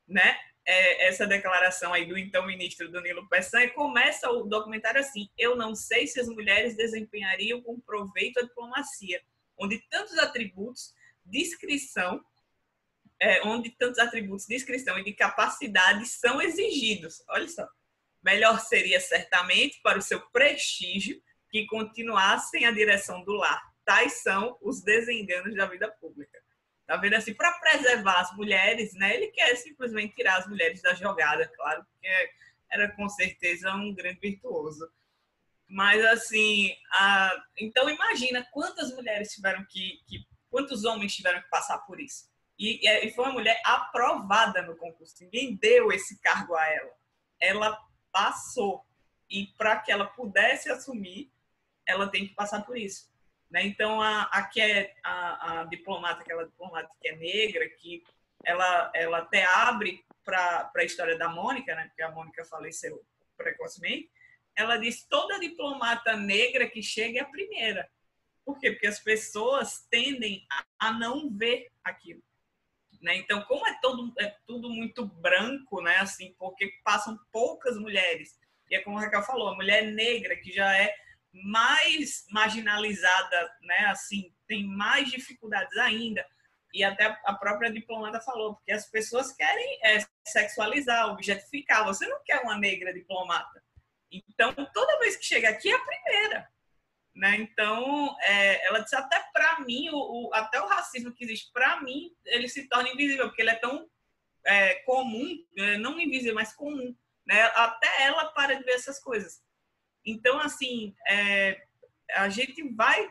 né, essa declaração aí do então ministro Danilo Pessan, e começa o documentário assim: eu não sei se as mulheres desempenhariam com proveito a diplomacia, onde tantos atributos de inscrição, e de capacidade são exigidos. Olha só. Melhor seria certamente para o seu prestígio que continuassem a direção do lar. Tais são os desenganos da vida pública. Tá vendo assim? Para preservar as mulheres, né? Ele quer simplesmente tirar as mulheres da jogada, claro, porque era com certeza um grande virtuoso. Mas assim, então imagina quantas mulheres quantos homens tiveram que passar por isso. E foi uma mulher aprovada no concurso. Ninguém deu esse cargo a ela. Ela passou. E para que ela pudesse assumir, ela tem que passar por isso. Né? Então, aqui é a diplomata, aquela diplomata que é negra, que ela até abre para a história da Mônica, né? Porque a Mônica faleceu precocemente. Ela diz: toda diplomata negra que chega é a primeira. Por quê? Porque as pessoas tendem a não ver aquilo. Né? Então, como é tudo muito branco, né? Assim, porque passam poucas mulheres. E é como a Raquel falou, a mulher negra, que já é mais marginalizada, né? Assim, tem mais dificuldades ainda. E até a própria diplomata falou, porque as pessoas querem sexualizar, objetificar. Você não quer uma negra diplomata. Então, toda vez que chega aqui, é a primeira. Né? Então, ela disse: até para mim, até o racismo que existe, para mim, ele se torna invisível, porque ele é tão comum, não invisível, mas comum. Né? Até ela para de ver essas coisas. Então, assim, a gente vai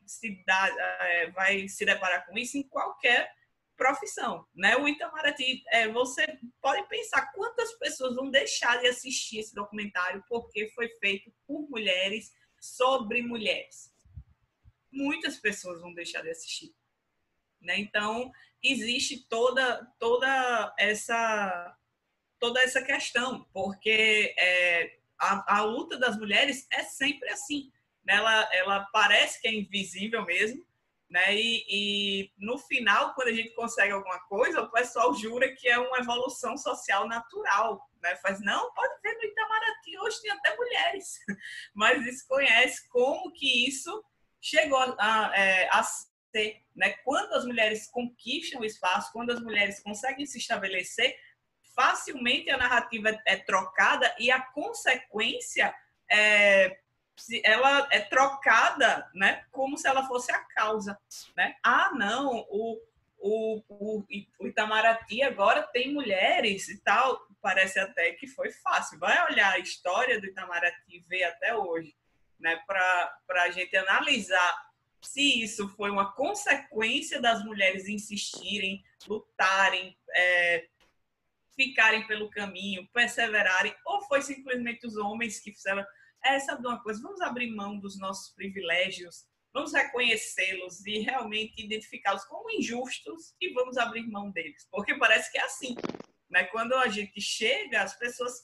se deparar com isso em qualquer profissão. Né? O Itamaraty, você pode pensar quantas pessoas vão deixar de assistir esse documentário porque foi feito por mulheres, sobre mulheres. Muitas pessoas vão deixar de assistir. Né? Então, existe toda essa questão, porque a luta das mulheres é sempre assim. Né? Ela parece que é invisível mesmo, né? E no final, quando a gente consegue alguma coisa, o pessoal jura que é uma evolução social natural. Né? Faz: não, pode ver no Itamaraty, hoje tem até mulheres. Mas desconhece como que isso chegou a ser. Né? Quando as mulheres conquistam o espaço, quando as mulheres conseguem se estabelecer, facilmente a narrativa é trocada e a consequência ela é trocada, né, como se ela fosse a causa. Né? Não, o Itamaraty agora tem mulheres e tal. Parece até que foi fácil. Vai olhar a história do Itamaraty e ver até hoje, né, para a gente analisar se isso foi uma consequência das mulheres insistirem, lutarem, ficarem pelo caminho, perseverarem, ou foi simplesmente os homens que fizeram, sabe de uma coisa, vamos abrir mão dos nossos privilégios, vamos reconhecê-los e realmente identificá-los como injustos e vamos abrir mão deles. Porque parece que é assim, né? Quando a gente chega, as pessoas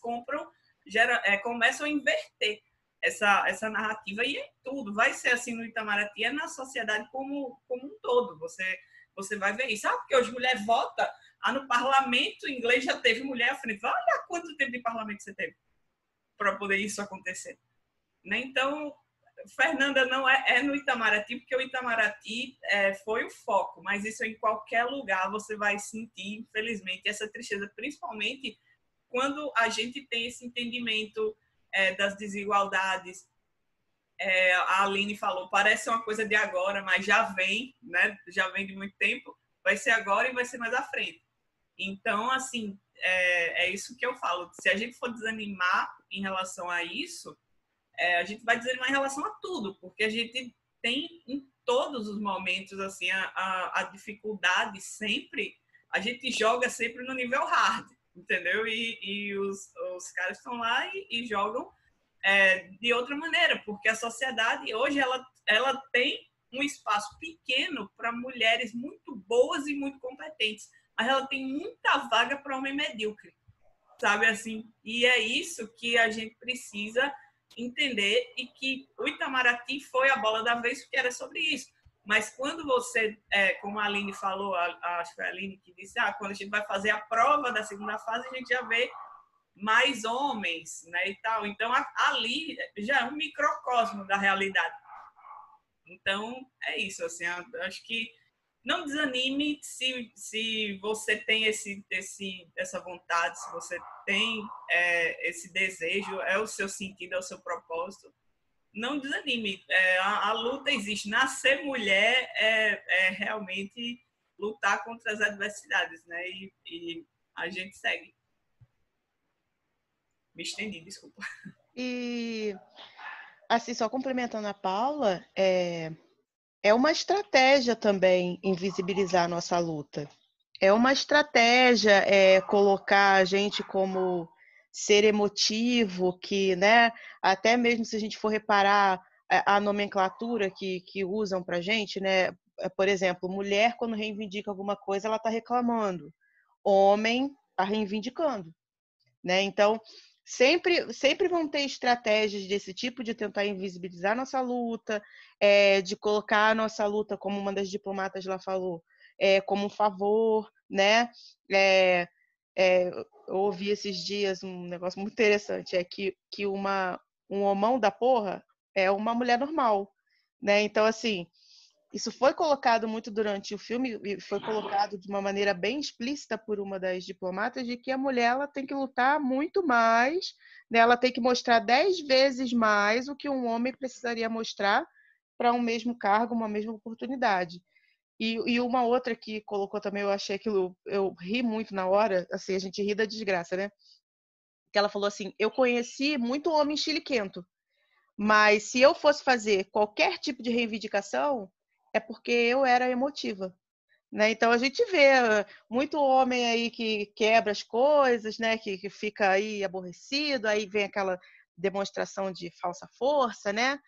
começam a inverter essa narrativa, e é tudo. Vai ser assim no Itamaraty, é na sociedade como um todo. Você vai ver isso. Porque hoje mulher vota, no parlamento inglês já teve mulher à frente. Vai olhar quanto tempo de parlamento você teve para poder isso acontecer. Né? Então, Fernanda, não é no Itamaraty, porque o Itamaraty foi o foco, mas isso em qualquer lugar você vai sentir, infelizmente, essa tristeza, principalmente quando a gente tem esse entendimento das desigualdades. A Aline falou, parece uma coisa de agora, mas já vem, né? Já vem de muito tempo, vai ser agora e vai ser mais à frente. Então, assim, é isso que eu falo. Se a gente for desanimar em relação a isso, a gente vai desanimar em relação a tudo, porque a gente tem em todos os momentos assim a dificuldade sempre, a gente joga sempre no nível hard, entendeu? E os caras estão lá e jogam de outra maneira, porque a sociedade hoje ela tem um espaço pequeno para mulheres muito boas e muito competentes, mas ela tem muita vaga para homem medíocre, sabe assim? E é isso que a gente precisa entender, e que o Itamaraty foi a bola da vez, porque era sobre isso. Mas quando você, como a Aline falou, acho que foi a Aline que disse, quando a gente vai fazer a prova da segunda fase, a gente já vê mais homens, né, e tal. Então, ali já é um microcosmo da realidade. Então, é isso, assim, acho que não desanime se você tem essa vontade, se você tem esse desejo, é o seu sentido, é o seu propósito. Não desanime. A luta existe. Nascer mulher realmente lutar contra as adversidades, né? E a gente segue. Me estendi, desculpa. E, assim, só complementando a Paula, é uma estratégia também invisibilizar a nossa luta. É uma estratégia colocar a gente como ser emotivo, que, né, até mesmo se a gente for reparar a nomenclatura que usam para a gente, né, por exemplo, mulher, quando reivindica alguma coisa, ela está reclamando. Homem está reivindicando. Né? Então, sempre vão ter estratégias desse tipo de tentar invisibilizar nossa luta, de colocar a nossa luta, como uma das diplomatas lá falou, como um favor, né? Eu ouvi esses dias um negócio muito interessante, que um homão da porra é uma mulher normal, né? Então, assim, isso foi colocado muito durante o filme, e foi colocado de uma maneira bem explícita por uma das diplomatas, de que a mulher ela tem que lutar muito mais, né? Ela tem que mostrar 10 vezes mais o que um homem precisaria mostrar para um mesmo cargo, uma mesma oportunidade. E uma outra que colocou também, eu achei aquilo, eu ri muito na hora, assim, a gente ri da desgraça, né? Que ela falou assim, eu conheci muito homem chiliquento, mas se eu fosse fazer qualquer tipo de reivindicação, é porque eu era emotiva, né? Então a gente vê muito homem aí que quebra as coisas, né? Que fica aí aborrecido, aí vem aquela demonstração de falsa força, né?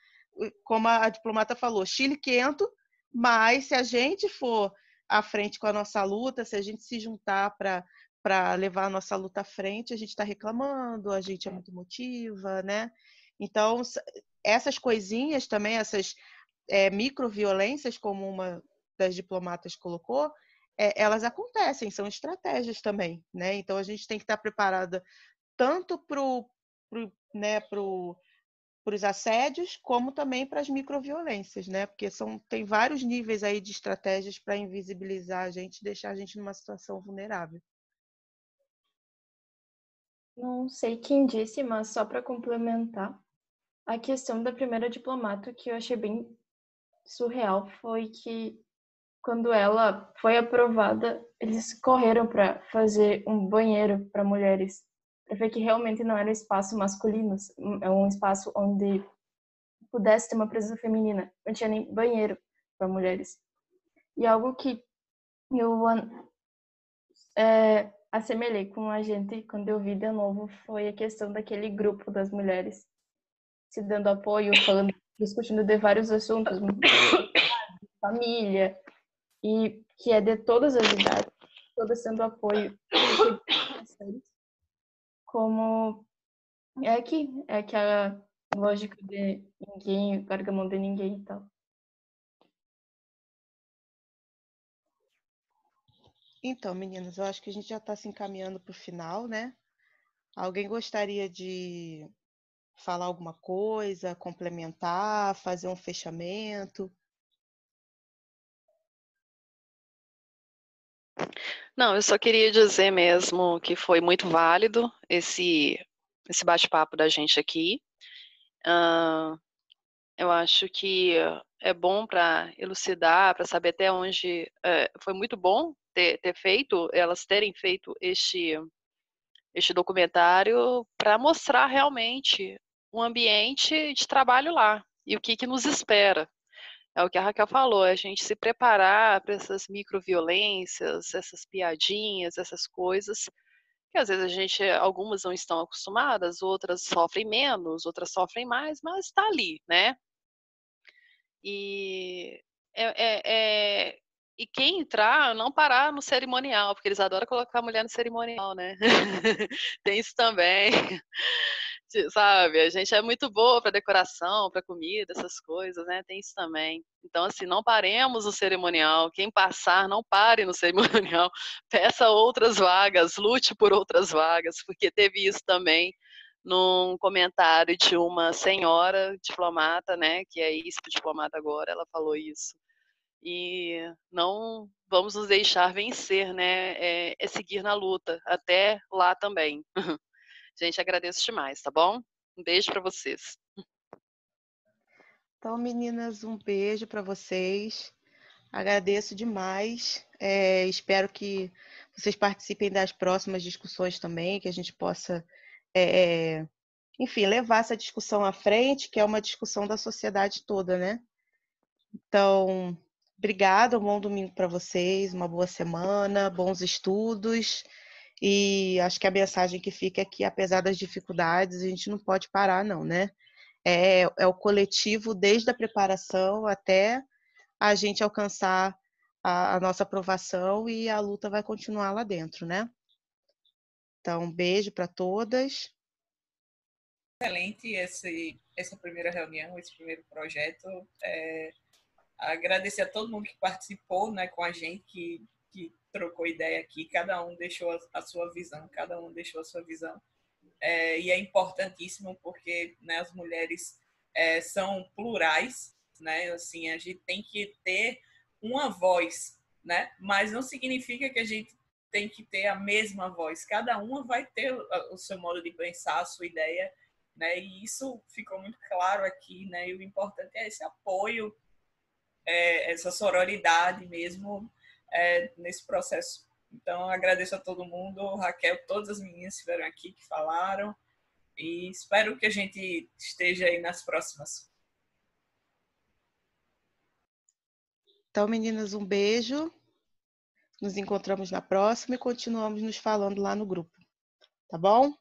Como a diplomata falou, Chile quento, mas se a gente for à frente com a nossa luta, se a gente se juntar para levar a nossa luta à frente, a gente está reclamando, a gente é muito emotiva, né? Então, essas coisinhas também, essas microviolências, como uma das diplomatas colocou, elas acontecem, são estratégias também, né? Então, a gente tem que estar preparada tanto para os assédios, como também para as microviolências, né? Porque tem vários níveis aí de estratégias para invisibilizar a gente, deixar a gente numa situação vulnerável. Não sei quem disse, mas só para complementar, a questão da primeira diplomata que eu achei bem surreal foi que quando ela foi aprovada, eles correram para fazer um banheiro para mulheres, para ver que realmente não era um espaço masculino, é um espaço onde pudesse ter uma presença feminina. Não tinha nem banheiro para mulheres. E algo que eu assemelhei com a gente quando eu vi de novo foi a questão daquele grupo das mulheres se dando apoio, falando, discutindo de vários assuntos, família, e que é de todas as idades, todas sendo apoio, como é aquela lógica de ninguém larga a mão de ninguém e tal. Então, meninas, eu acho que a gente já está se encaminhando para o final, né? Alguém gostaria de falar alguma coisa, complementar, fazer um fechamento? Não, eu só queria dizer mesmo que foi muito válido esse bate-papo da gente aqui. Eu acho que é bom para elucidar, para saber até onde foi muito bom ter feito, elas terem feito este documentário para mostrar realmente um ambiente de trabalho lá e o que nos espera. É o que a Raquel falou, a gente se preparar para essas microviolências, essas piadinhas, essas coisas, que às vezes algumas não estão acostumadas, outras sofrem menos, outras sofrem mais, mas está ali, né? E, e quem entrar, não parar no cerimonial, porque eles adoram colocar a mulher no cerimonial, né? Tem isso também. Sabe, a gente é muito boa para decoração, para comida, essas coisas, né? Tem isso também. Então, assim, não paremos no cerimonial. Quem passar, não pare no cerimonial. Peça outras vagas, lute por outras vagas, porque teve isso também num comentário de uma senhora diplomata, né, que é ex-diplomata agora, ela falou isso. E não vamos nos deixar vencer, né, é seguir na luta, até lá também. Gente, agradeço demais, tá bom? Um beijo para vocês. Então, meninas, um beijo para vocês. Agradeço demais. Espero que vocês participem das próximas discussões também, que a gente possa, enfim, levar essa discussão à frente, que é uma discussão da sociedade toda, né? Então, obrigada, um bom domingo para vocês, uma boa semana, bons estudos. E acho que a mensagem que fica é que, apesar das dificuldades, a gente não pode parar, não, né? É o coletivo, desde a preparação até a gente alcançar a nossa aprovação e a luta vai continuar lá dentro, né? Então, um beijo para todas. Excelente essa primeira reunião, esse primeiro projeto. Agradecer a todo mundo que participou, né, com a gente, que trocou ideia aqui. Cada um deixou a sua visão, cada um deixou a sua visão. E é importantíssimo porque, né, as mulheres são plurais, né? Assim, a gente tem que ter uma voz, né? Mas não significa que a gente tem que ter a mesma voz. Cada uma vai ter o seu modo de pensar, a sua ideia, né? E isso ficou muito claro aqui, né? E o importante é esse apoio, essa sororidade mesmo nesse processo. Então, agradeço a todo mundo, Raquel, todas as meninas que estiveram aqui, que falaram, e espero que a gente esteja aí nas próximas. Então, meninas, um beijo. Nos encontramos na próxima e continuamos nos falando lá no grupo. Tá bom?